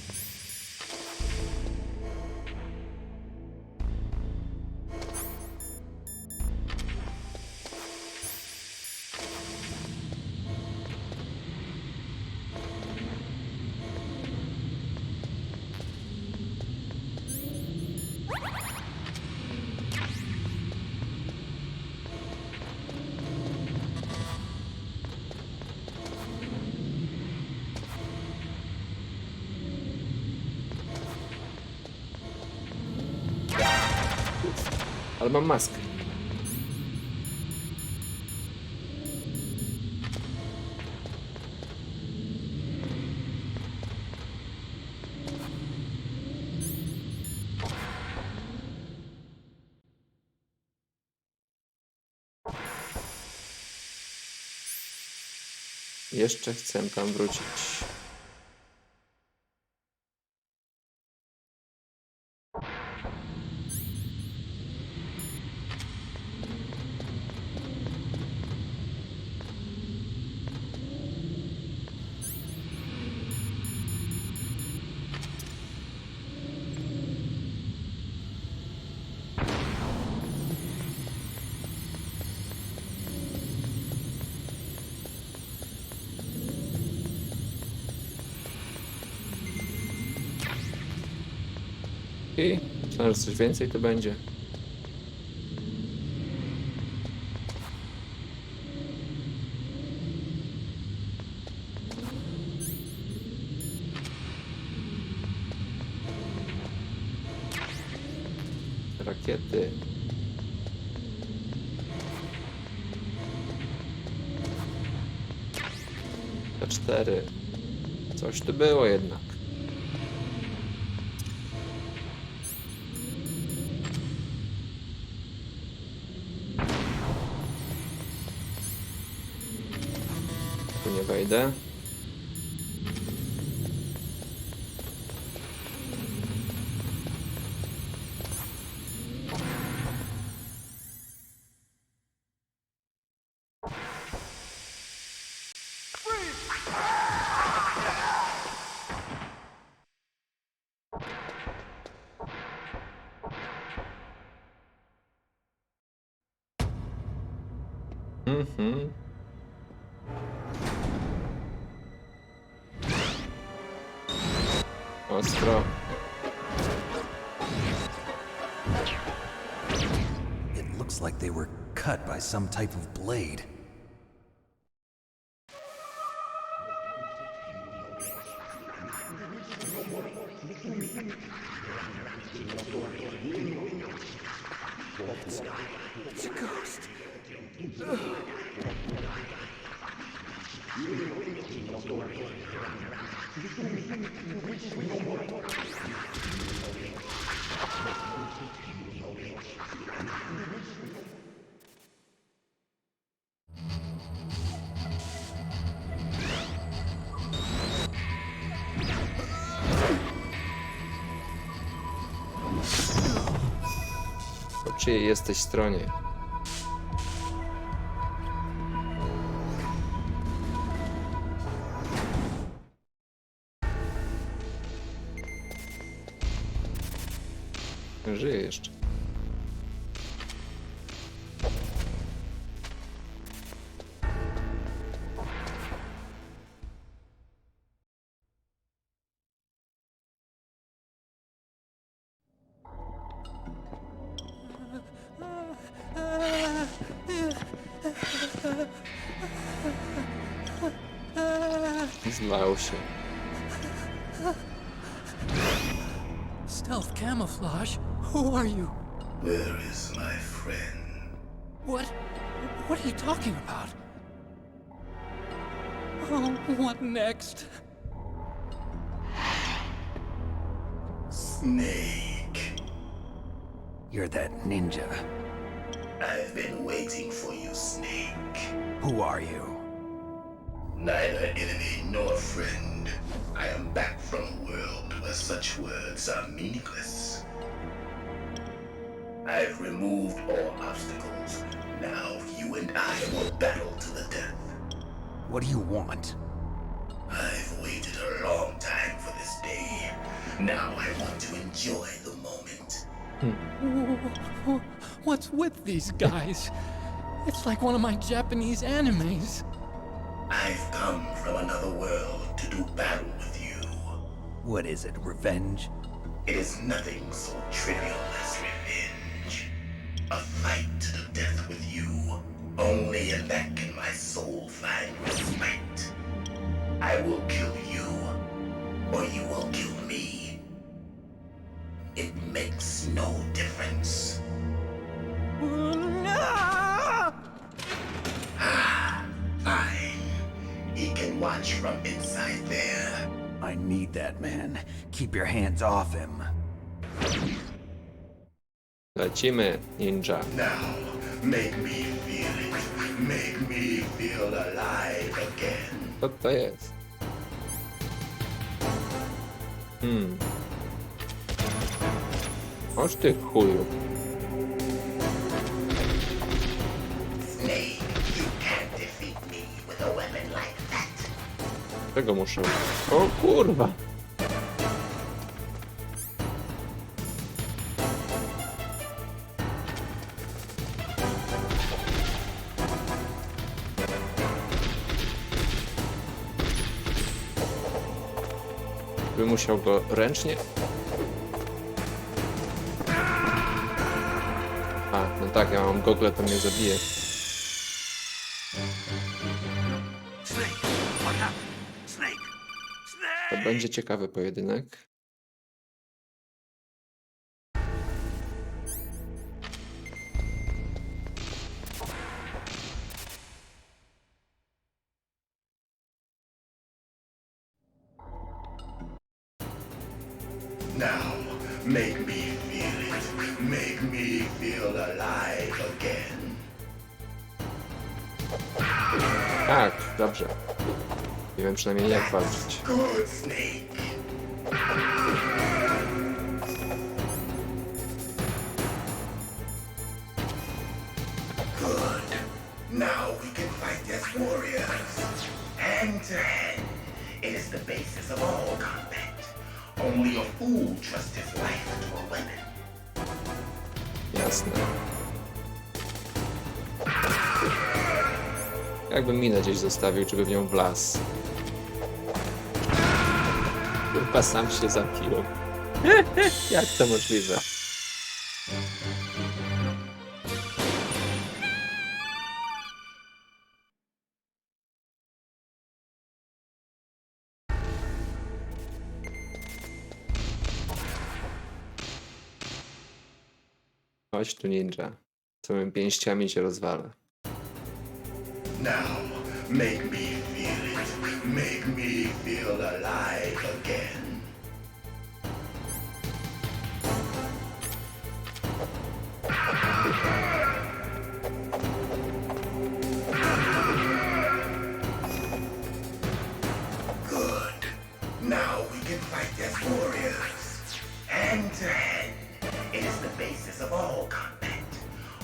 Ale mam maskę. Jeszcze chcę tam wrócić. I myślałem, że coś więcej to będzie. Rakiety. T4. Coś tu było jednak. Tu nie wejdę. Ostro. It looks like they were cut by some type of blade. It's a ghost. Po czyjej jesteś stronie? Żyje jeszcze. Zlał się. Stealth camouflage? Who are you? Where is my friend? What are you talking about? Oh, what next? Snake. You're that ninja. I've been waiting for you, Snake. Who are you? Neither enemy nor friend. I am back from a world where such words are meaningless. I've removed all obstacles. Now you and I will battle to the death. What do you want? I've waited a long time for this day. Now I want to enjoy the moment. What's with these guys? It's like one of my Japanese animes. I've come from another world to do battle with you. What is it, revenge? It is nothing so trivial as revenge. A fight to the death with you. Only in that can my soul find respite. I will kill you, or you will kill me. It makes no difference. Fine. He can watch from inside there. I need that man. Keep your hands off him. Lecimy, ninja. Now, make me feel it. Make me feel alive again. Co to jest? Oż ty chuju. Snake, you can't defeat me with a weapon like that. Czego muszę? O kurwa! By musiał go ręcznie. A, no tak, ja mam gogle, to mnie zabije. To będzie ciekawy pojedynek. Now, make me feel it. Make me feel alive again. Tak, dobrze. Nie wiem przynajmniej jak walczyć. Good, Snake. Good. Now we can fight as warriors. Hand to hand. It is the basis of all combat. Only a fool trusts his life to a weapon. Jasne. Jakbym minę gdzieś zostawił, żeby w nią wlazł. Chyba sam się zabiłem. Jak to możliwe? Chodź tu, ninja. Całymi pięściami cię rozwalę. Now, make me feel it. Make me feel alive again. Good. Now we can fight as warriors. Hand to hand. It is the basis of all combat.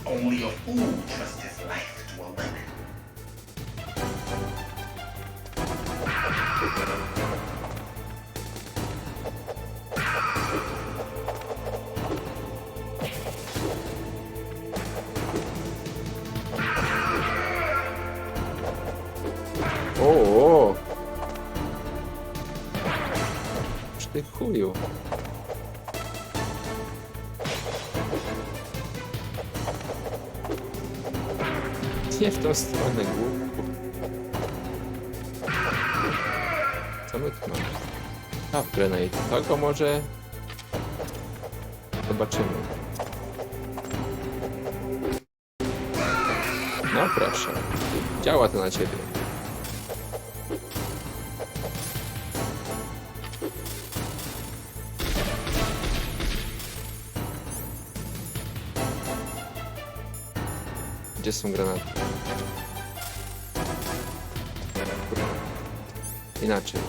Only a fool trusts his life to a weapon. O! Ty chuju. Nie w tą stronę, głupku. Co my tu mamy? A, grenade. Tego może... Zobaczymy. No proszę. Działa to na ciebie. Gdzie są granaty? Inaczej.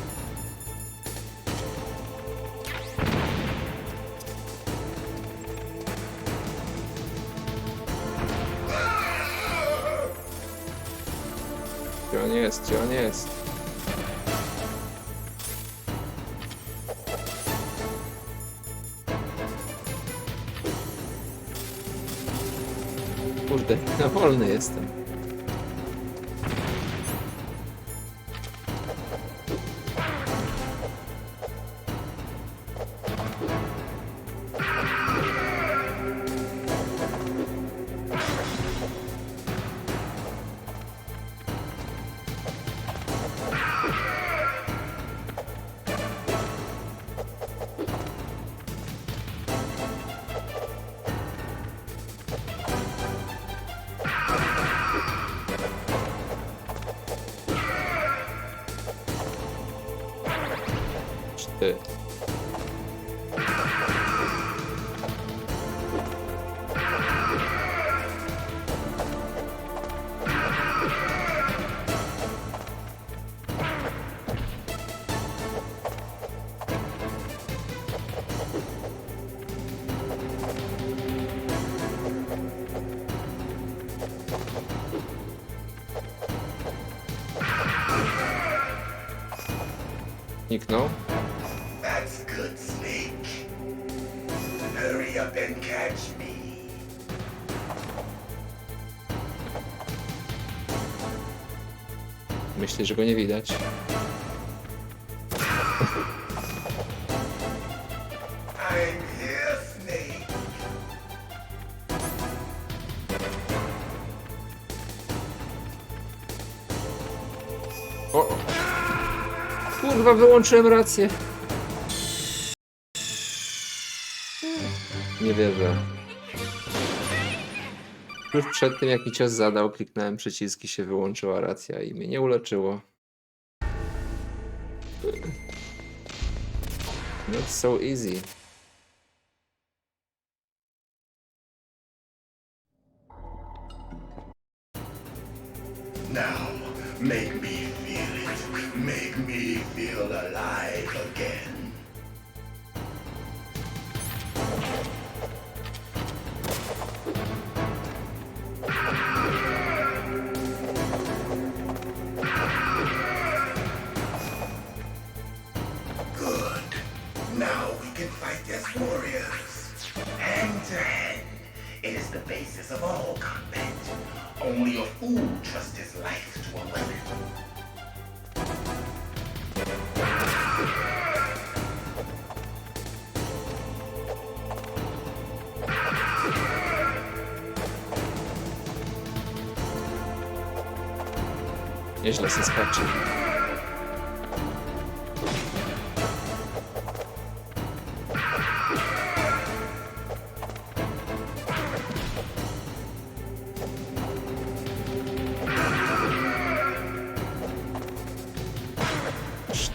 Gdzie on jest? Gdzie on jest? Kurde, ja wolny jestem. Ty. Niknął. That's good, Snake. Hurry up and catch me. Myślę, że go nie widać. I'm here, Snake. O! Kurwa, wyłączyłem rację. Nie wierzę. Już przed tym, jak mi cios zadał, kliknąłem przyciski, się wyłączyła racja i mnie nie uleczyło. Not so easy. Now, make me feel it. Make me feel alive again. Good. Now we can fight as warriors. Hand to hand. It is the basis of all combat. Only a fool trusts his life to a weapon. Nieźle się skacze.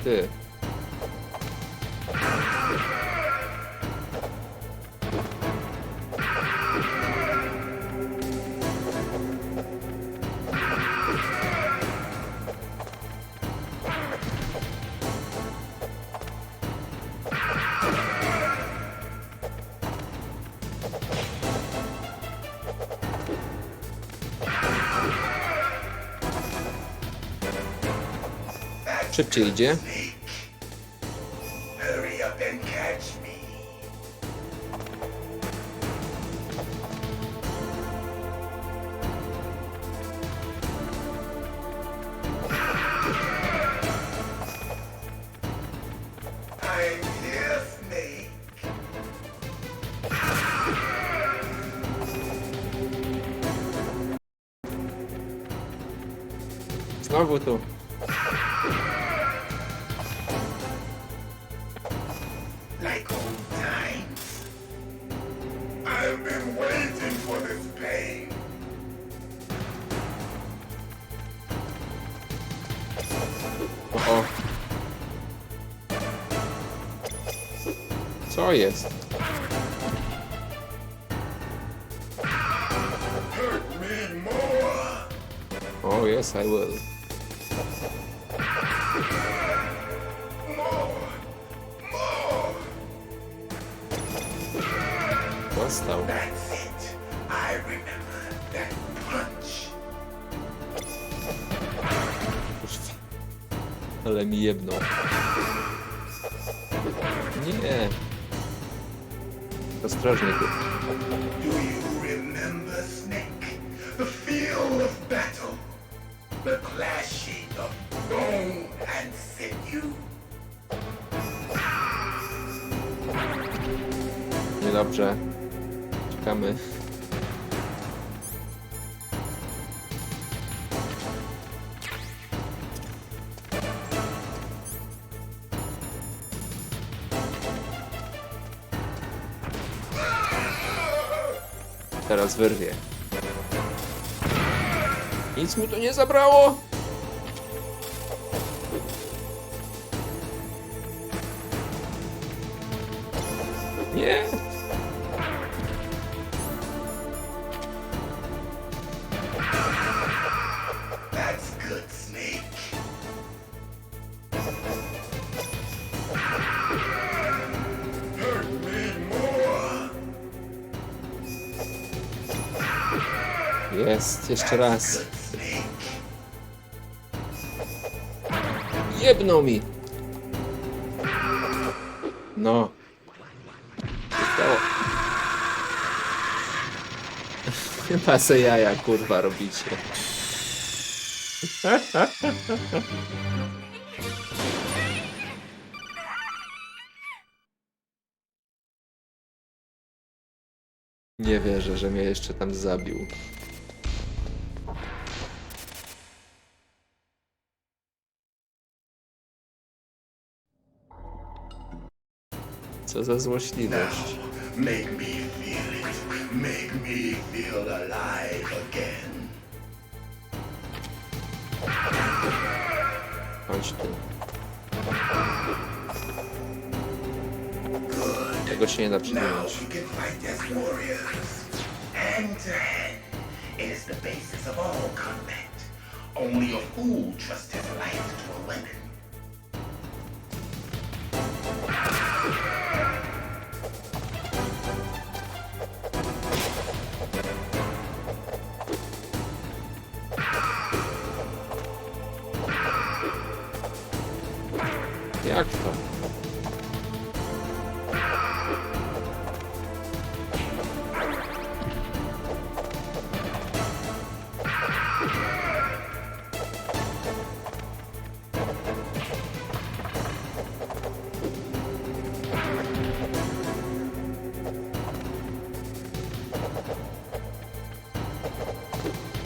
Ty. Szybciej idzie. Hurry up and catch me. I'm here, Snake. Znowu tu. Like old times. I've been waiting for this pain. O. Co jest? Hurt me more. Oh yes, I will. Dostał. That's it. I remember that punch. Kurwa. Ale mi jebnął. Nie. Ostrożnie tu. Do you remember, Snake? The feel of battle. The clashing of bone and sinew. Niedobrze. Czekamy. Teraz wyrwie. Nic mu to nie zabrało. Nie. That's good, Snake. Hurt me more. Jest, jeszcze raz. Jebnął mi. No. Zostało. Chyba se jaja, kurwa, robicie. Nie wierzę, że mnie jeszcze tam zabił. Co za złośliwość. Make me feel it. Make me feel alive again. Chodź tu. Tego się nie da Now przywinąć. we can fight as warriors. Hand to hand. It is the basis of all combat. Only a fool trusts his life to a weapon. Jak to?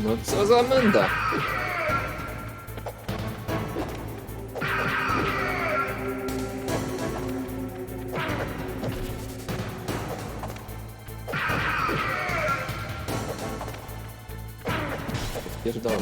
No co za menda. Pierdolę.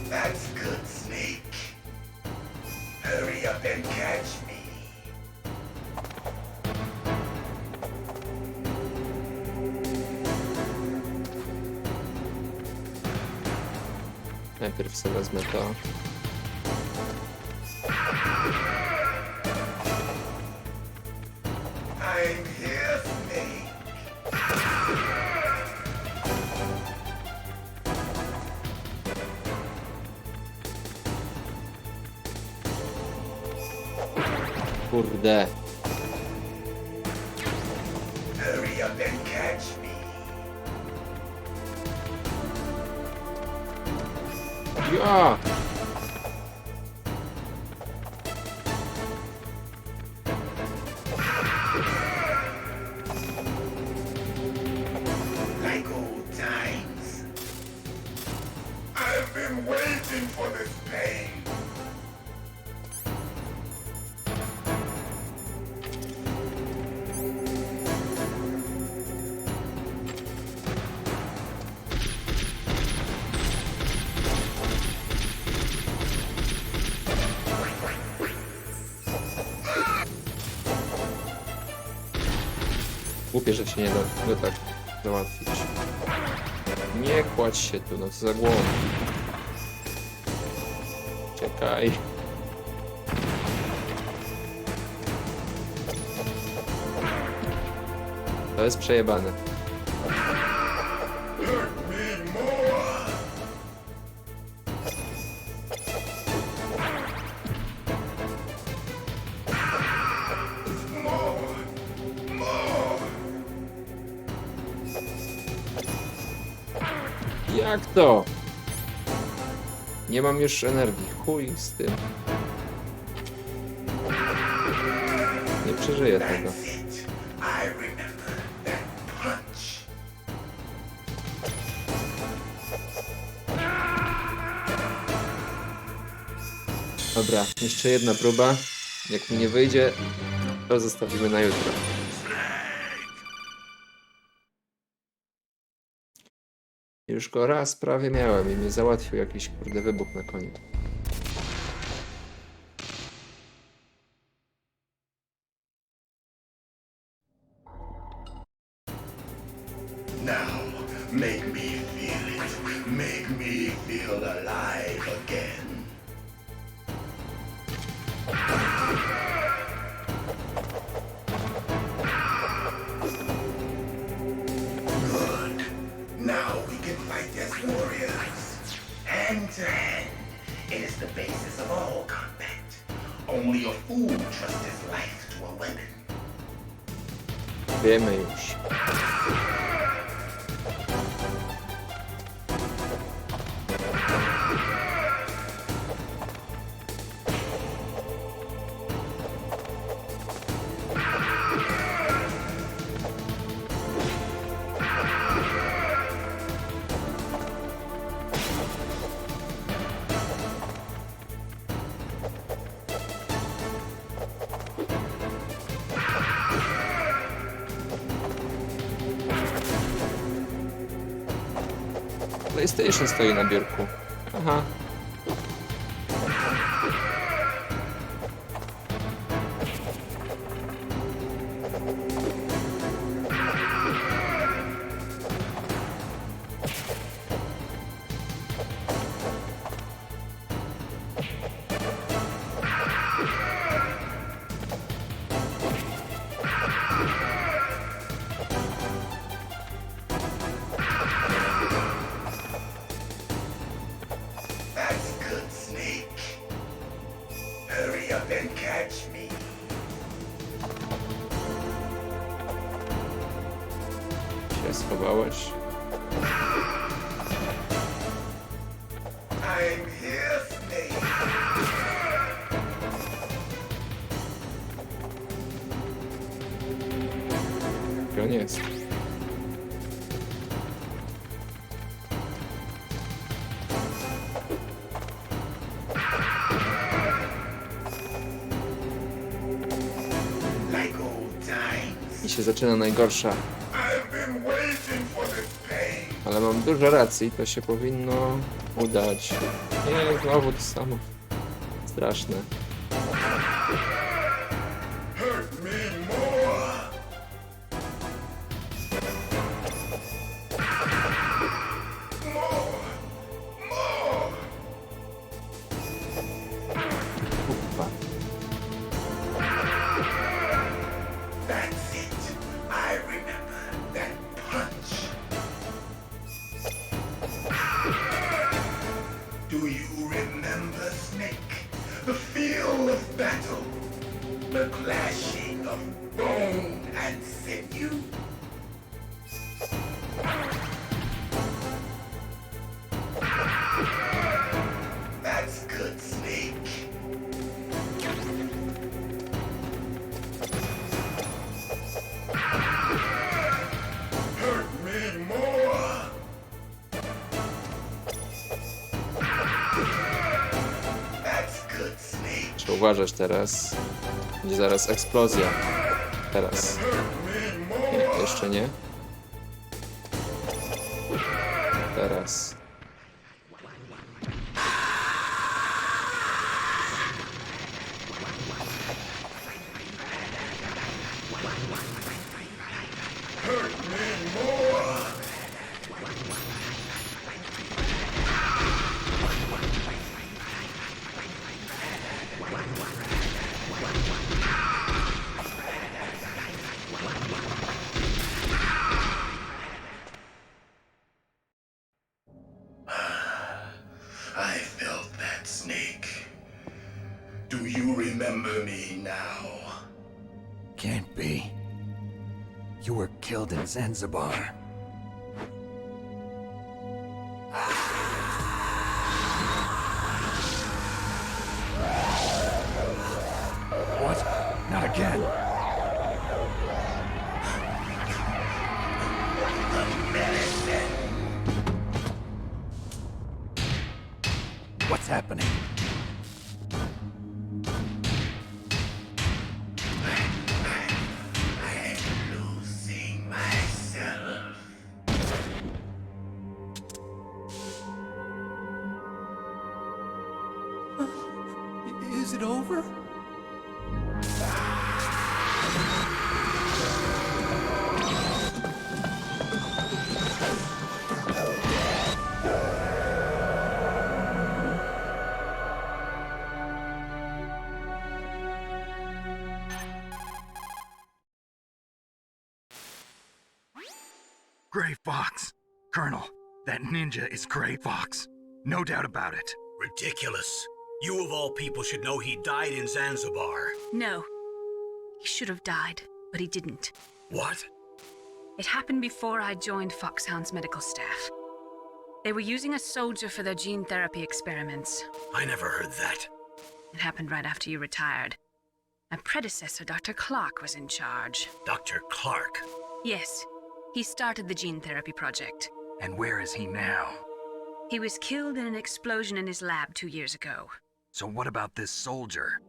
That's good, Snake. Hurry up and catch me. Najpierw sobie wezmę to. I'm here, Snake. Kurde. Hurry up and catch me. Ja! Like old times. I've been waiting for this pain. Głupie, że się nie da go tak załatwić. Nie kładź się tu, no co za głową. Czekaj. To jest przejebane. Jak to? Nie mam już energii. Chuj z tym. Nie przeżyję tego. I remember that punch. Dobra, jeszcze jedna próba. Jak mi nie wyjdzie, to zostawimy na jutro. Już go raz prawie miałem i mnie załatwił jakiś kurde wybuch na koniu. Now, make me feel it. Make me feel alive again. Good. Now we can fight as warriors. Hand to hand. It is the basis of all combat. Only a fool trusts his life to a weapon. Wiemy już. PlayStation stoi na biurku. Aha. catch me. Się schowałeś. I'm here, Snake. Gdzie on jest? Like old times. I się zaczyna najgorsza. I've been waiting for this pain. Ale mam dużo racji, to się powinno udać. Nie, znowu to samo. Straszne. Hurt me more. More. Kurwa. That's it. I remember that punch. Do you remember, Snake? The feel of battle. The clashing of bone and sinew. That's good, Snake. Hurt me more. That's good, Snake. Trzeba uważać teraz. Będzie zaraz eksplozja. Teraz. Nie, jeszcze nie. Teraz. Hurt me more. I felt that, Snake. Do you remember me now? Can't be. You were killed in Zanzibar. What? Not again. What's happening? I'm losing myself. Is it over? Gray Fox. Colonel, that ninja is Gray Fox. No doubt about it. Ridiculous. You of all people should know he died in Zanzibar. No. He should have died, but he didn't. What? It happened before I joined Foxhound's medical staff. They were using a soldier for their gene therapy experiments. I never heard that. It happened right after you retired. My predecessor, Dr. Clark, was in charge. Dr. Clark? Yes. He started the gene therapy project. And where is he now? He was killed in an explosion in his lab 2 years ago. So what about this soldier?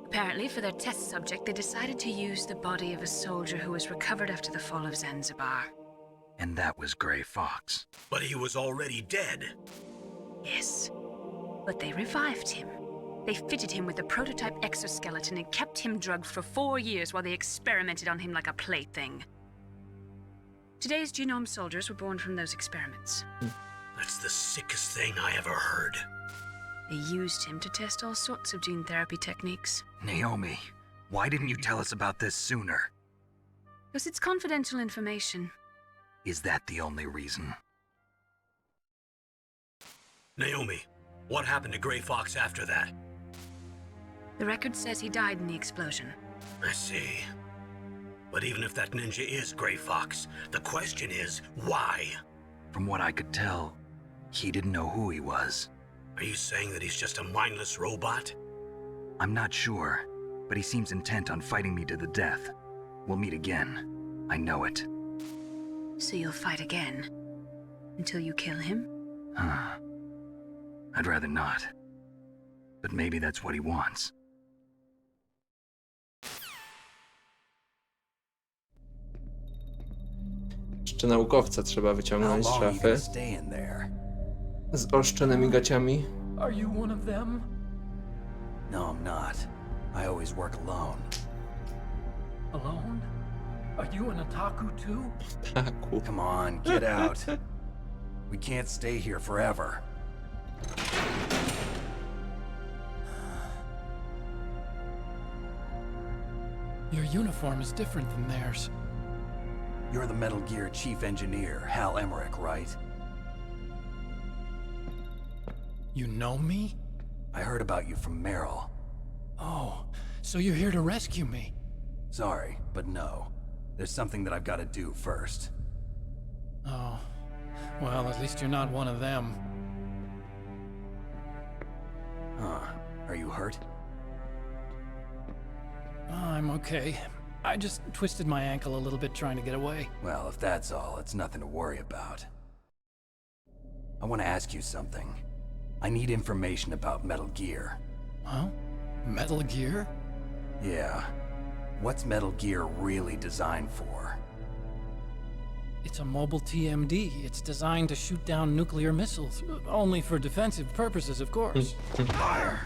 Apparently, for their test subject, they decided to use the body of a soldier who was recovered after the fall of Zanzibar. And that was Gray Fox. But he was already dead. Yes. But they revived him. They fitted him with a prototype exoskeleton and kept him drugged for 4 years while they experimented on him like a plaything. Today's genome soldiers were born from those experiments. That's the sickest thing I ever heard. They used him to test all sorts of gene therapy techniques. Naomi, why didn't you tell us about this sooner? Because it's confidential information. Is that the only reason? Naomi, what happened to Gray Fox after that? The record says he died in the explosion. I see. But even if that ninja is Gray Fox, the question is, why? From what I could tell, he didn't know who he was. Are you saying that he's just a mindless robot? I'm not sure, but he seems intent on fighting me to the death. We'll meet again. I know it. So you'll fight again? Until you kill him? I'd rather not. But maybe that's what he wants. Jeszcze naukowca trzeba wyciągnąć z How long are you szafy. gonna stay in there? Z oszczonymi gaciami. Are you one of them? No, I'm not. I always work alone. Alone? Are you an otaku too? Taku. Come on, get out. We can't stay here forever. Your uniform is different than theirs. You're the Metal Gear Chief Engineer, Hal Emmerich, right? You know me? I heard about you from Meryl. Oh, so you're here to rescue me? Sorry, but no. There's something that I've got to do first. Oh, well, at least you're not one of them. Huh. Are you hurt? I'm okay. I just twisted my ankle a little bit trying to get away. Well, if that's all, it's nothing to worry about. I want to ask you something. I need information about Metal Gear. Huh? Metal Gear? Yeah. What's Metal Gear really designed for? It's a mobile TMD. It's designed to shoot down nuclear missiles. Only for defensive purposes, of course. Liar.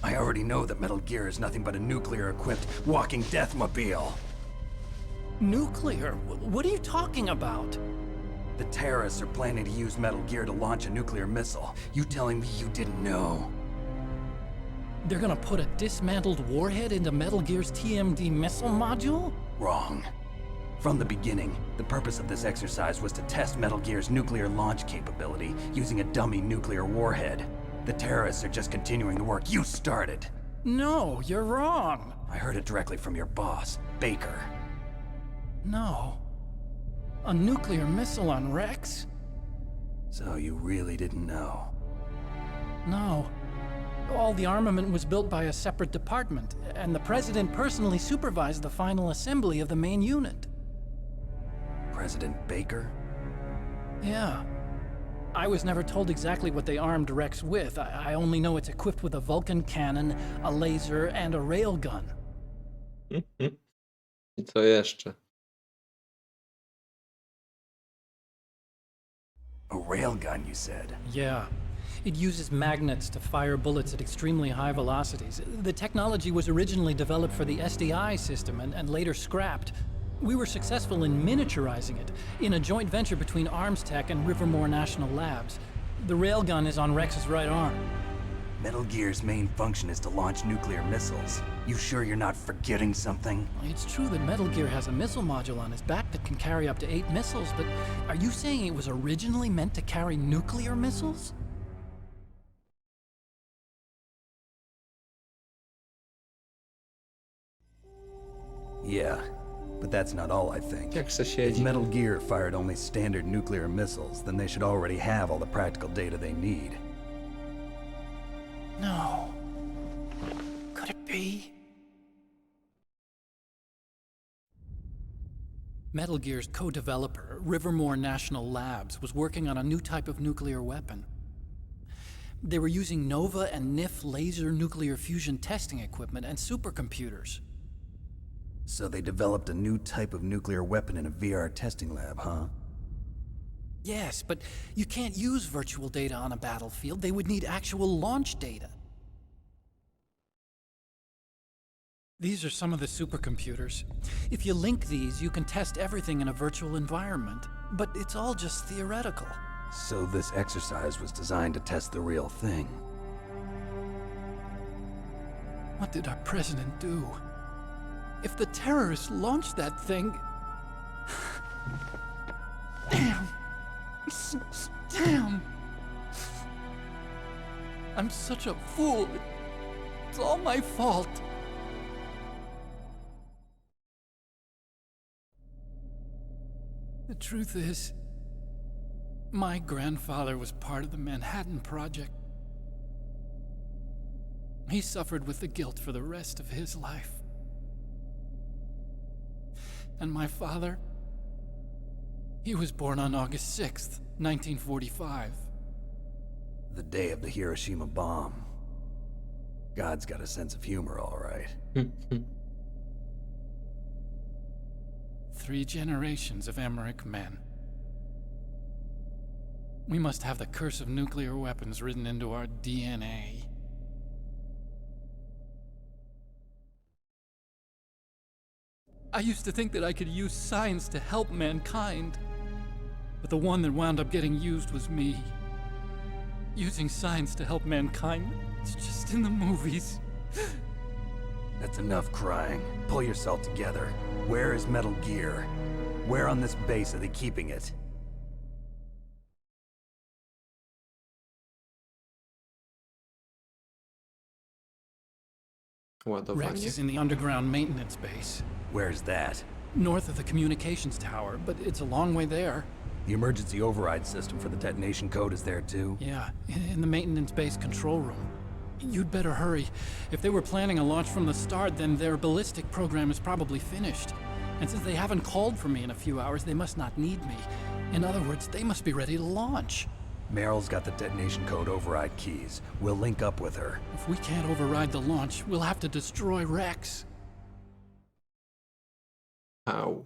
I already know that Metal Gear is nothing but a nuclear-equipped walking deathmobile. Nuclear? What are you talking about? The terrorists are planning to use Metal Gear to launch a nuclear missile. You telling me you didn't know? They're gonna put a dismantled warhead into Metal Gear's TMD missile module? Wrong. From the beginning, the purpose of this exercise was to test Metal Gear's nuclear launch capability using a dummy nuclear warhead. The terrorists are just continuing the work you started. No, you're wrong. I heard it directly from your boss, Baker. No. A nuclear missile on Rex? So you really didn't know? No. All the armament was built by a separate department, and the President personally supervised the final assembly of the main unit. President Baker? Yeah. I was never told exactly what they armed Rex with. I only know it's equipped with a Vulcan cannon, a laser, and a railgun. I co jeszcze? A railgun, you said? Yeah. It uses magnets to fire bullets at extremely high velocities. The technology was originally developed for the SDI system and later scrapped. We were successful in miniaturizing it in a joint venture between Arms Tech and Rivermore National Labs. The railgun is on Rex's right arm. Metal Gear's main function is to launch nuclear missiles. You sure you're not forgetting something? It's true that Metal Gear has a missile module on his back that can carry up to 8 missiles, but are you saying it was originally meant to carry nuclear missiles? Yeah, but that's not all I think. If Metal Gear fired only standard nuclear missiles, then they should already have all the practical data they need. No. Could it be? Metal Gear's co-developer, Rivermore National Labs, was working on a new type of nuclear weapon. They were using NOVA and NIF laser nuclear fusion testing equipment and supercomputers. So they developed a new type of nuclear weapon in a VR testing lab, huh? Yes, but you can't use virtual data on a battlefield. They would need actual launch data. These are some of the supercomputers. If you link these, you can test everything in a virtual environment. But it's all just theoretical. So this exercise was designed to test the real thing. What did our president do? If the terrorists launched that thing... Damn! Damn! I'm such a fool. It's all my fault. The truth is, my grandfather was part of the Manhattan Project. He suffered with the guilt for the rest of his life. And my father, he was born on August 6th, 1945. The day of the Hiroshima bomb. God's got a sense of humor, all right. 3 generations of Emmerich men. We must have the curse of nuclear weapons written into our DNA. I used to think that I could use science to help mankind, but the one that wound up getting used was me. Using science to help mankind, it's just in the movies. That's enough crying. Pull yourself together. Where is Metal Gear? Where on this base are they keeping it? Rex is in the underground maintenance base. Where's that? North of the communications tower, but it's a long way there. The emergency override system for the detonation code is there too? Yeah, in the maintenance base control room. You'd better hurry. If they were planning a launch from the start, then their ballistic program is probably finished. And since they haven't called for me in a few hours, they must not need me. In other words, they must be ready to launch. Meryl's got the detonation code override keys. We'll link up with her. If we can't override the launch, we'll have to destroy Rex. How?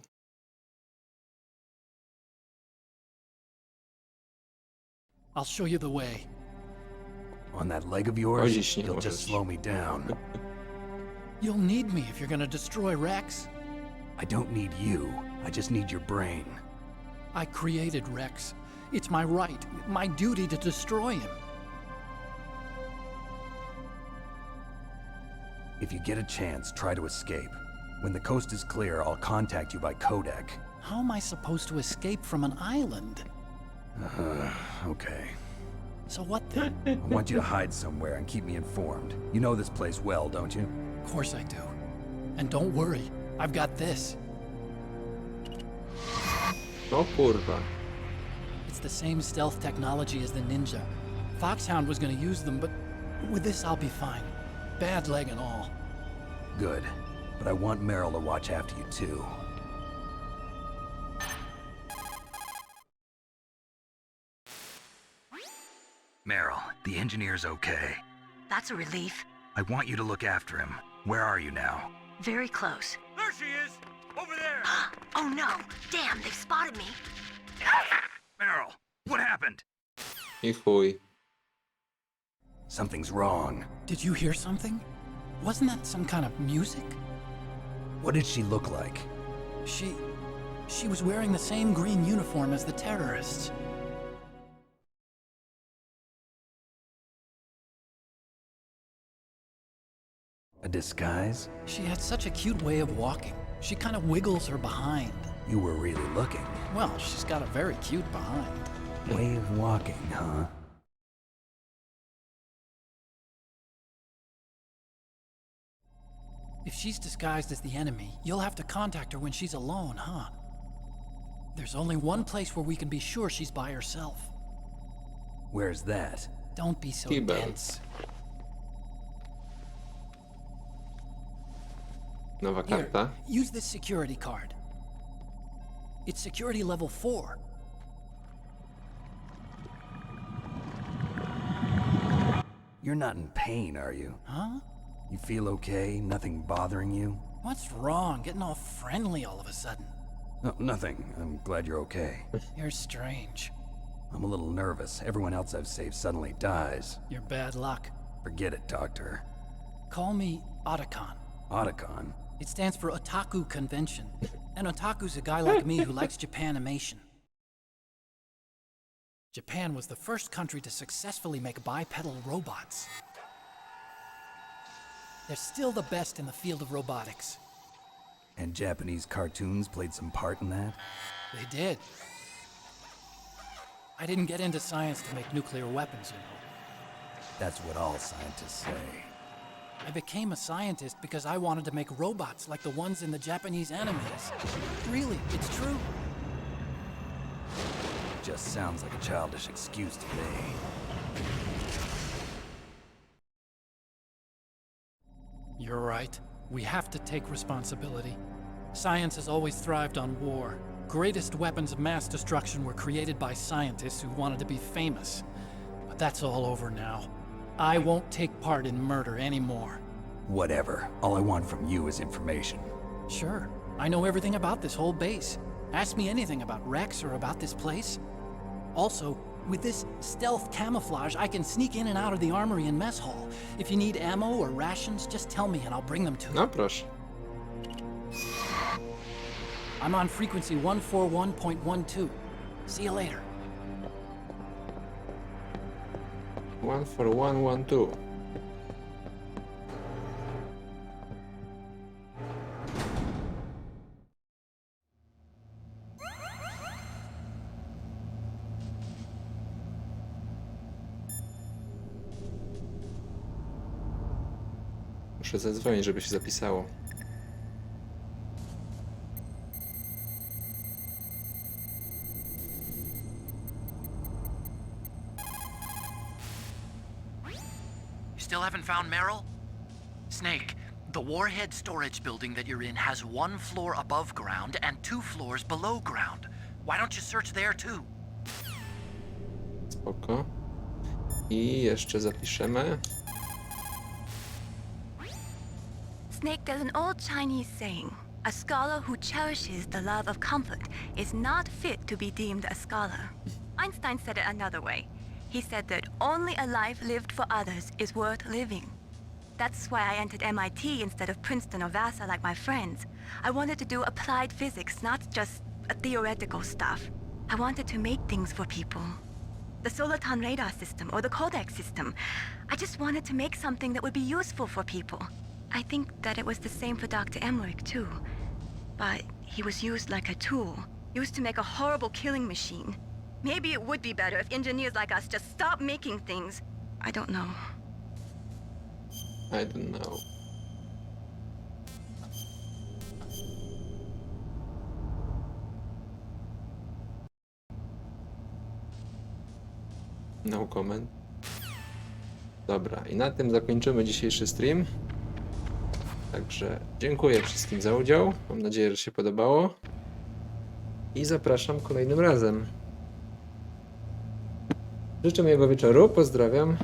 I'll show you the way. On that leg of yours, you'll just slow me down. You'll need me if you're gonna destroy Rex. I don't need you. I just need your brain. I created Rex. It's my right, my duty to destroy him. If you get a chance, try to escape. When the coast is clear, I'll contact you by codec. How am I supposed to escape from an island? Okay. So what then? I want you to hide somewhere and keep me informed. You know this place well, don't you? Of course I do. And don't worry, I've got this. Oh kurwa. It's the same stealth technology as the Ninja. Foxhound was gonna use them, but with this I'll be fine. Bad leg and all. Good. But I want Meryl to watch after you too. Meryl, the engineer's okay. That's a relief. I want you to look after him. Where are you now? Very close. There she is! Over there! Oh no! Damn, they've spotted me! Meryl, what happened? I chuj. Something's wrong. Did you hear something? Wasn't that some kind of music? What did she look like? She was wearing the same green uniform as the terrorists. A disguise? She had such a cute way of walking. She kind of wiggles her behind. You were really looking. Well, she's got a very cute behind. Way of walking, huh? If she's disguised as the enemy, you'll have to contact her when she's alone, huh? There's only one place where we can be sure she's by herself. Where's that? Don't be so T-Bone. dense. Nowa Here, karta. use this security card. It's security level 4. You're not in pain, are you? Huh? You feel okay? Nothing bothering you? What's wrong? Getting all friendly all of a sudden. No, nothing. I'm glad you're okay. You're strange. I'm a little nervous. Everyone else I've saved suddenly dies. You're bad luck. Forget it, Doctor. Call me Otacon. Otacon? It stands for Otaku Convention. An otaku's a guy like me who likes Japanimation. Japan was the first country to successfully make bipedal robots. They're still the best in the field of robotics. And Japanese cartoons played some part in that? They did. I didn't get into science to make nuclear weapons, you know. That's what all scientists say. I became a scientist because I wanted to make robots like the ones in the Japanese animes. Really, it's true. Just sounds like a childish excuse to me. You're right. We have to take responsibility. Science has always thrived on war. Greatest weapons of mass destruction were created by scientists who wanted to be famous. But that's all over now. I won't take part in murder anymore. Whatever. All I want from you is information. Sure. I know everything about this whole base. Ask me anything about Rex or about this place. Also, with this stealth camouflage, I can sneak in and out of the armory and mess hall. If you need ammo or rations, just tell me and I'll bring them to you. No proszę. I'm on frequency 141.12. See you later. 14112. Muszę zadzwonić, żeby się zapisało. You still haven't found Meryl? Snake, the warhead storage building that you're in has 1 floor above ground and 2 floors below ground. Why don't you search there too? Spoko. I jeszcze zapiszemy. Snake, there's an old Chinese saying, a scholar who cherishes the love of comfort is not fit to be deemed a scholar. Einstein said it another way. He said that only a life lived for others is worth living. That's why I entered MIT instead of Princeton or Vassar like my friends. I wanted to do applied physics, not just theoretical stuff. I wanted to make things for people. The Soliton radar system or the Codex system. I just wanted to make something that would be useful for people. I think that it was the same for Dr. Emmerich, too. But he was used like a tool, used to make a horrible killing machine. Maybe it would be better if engineers like us just stopped making things. I don't know. I don't know. No comment. Dobra, i na tym zakończymy dzisiejszy stream. Także dziękuję wszystkim za udział. Mam nadzieję, że się podobało. I zapraszam kolejnym razem. Życzę miłego wieczoru, pozdrawiam.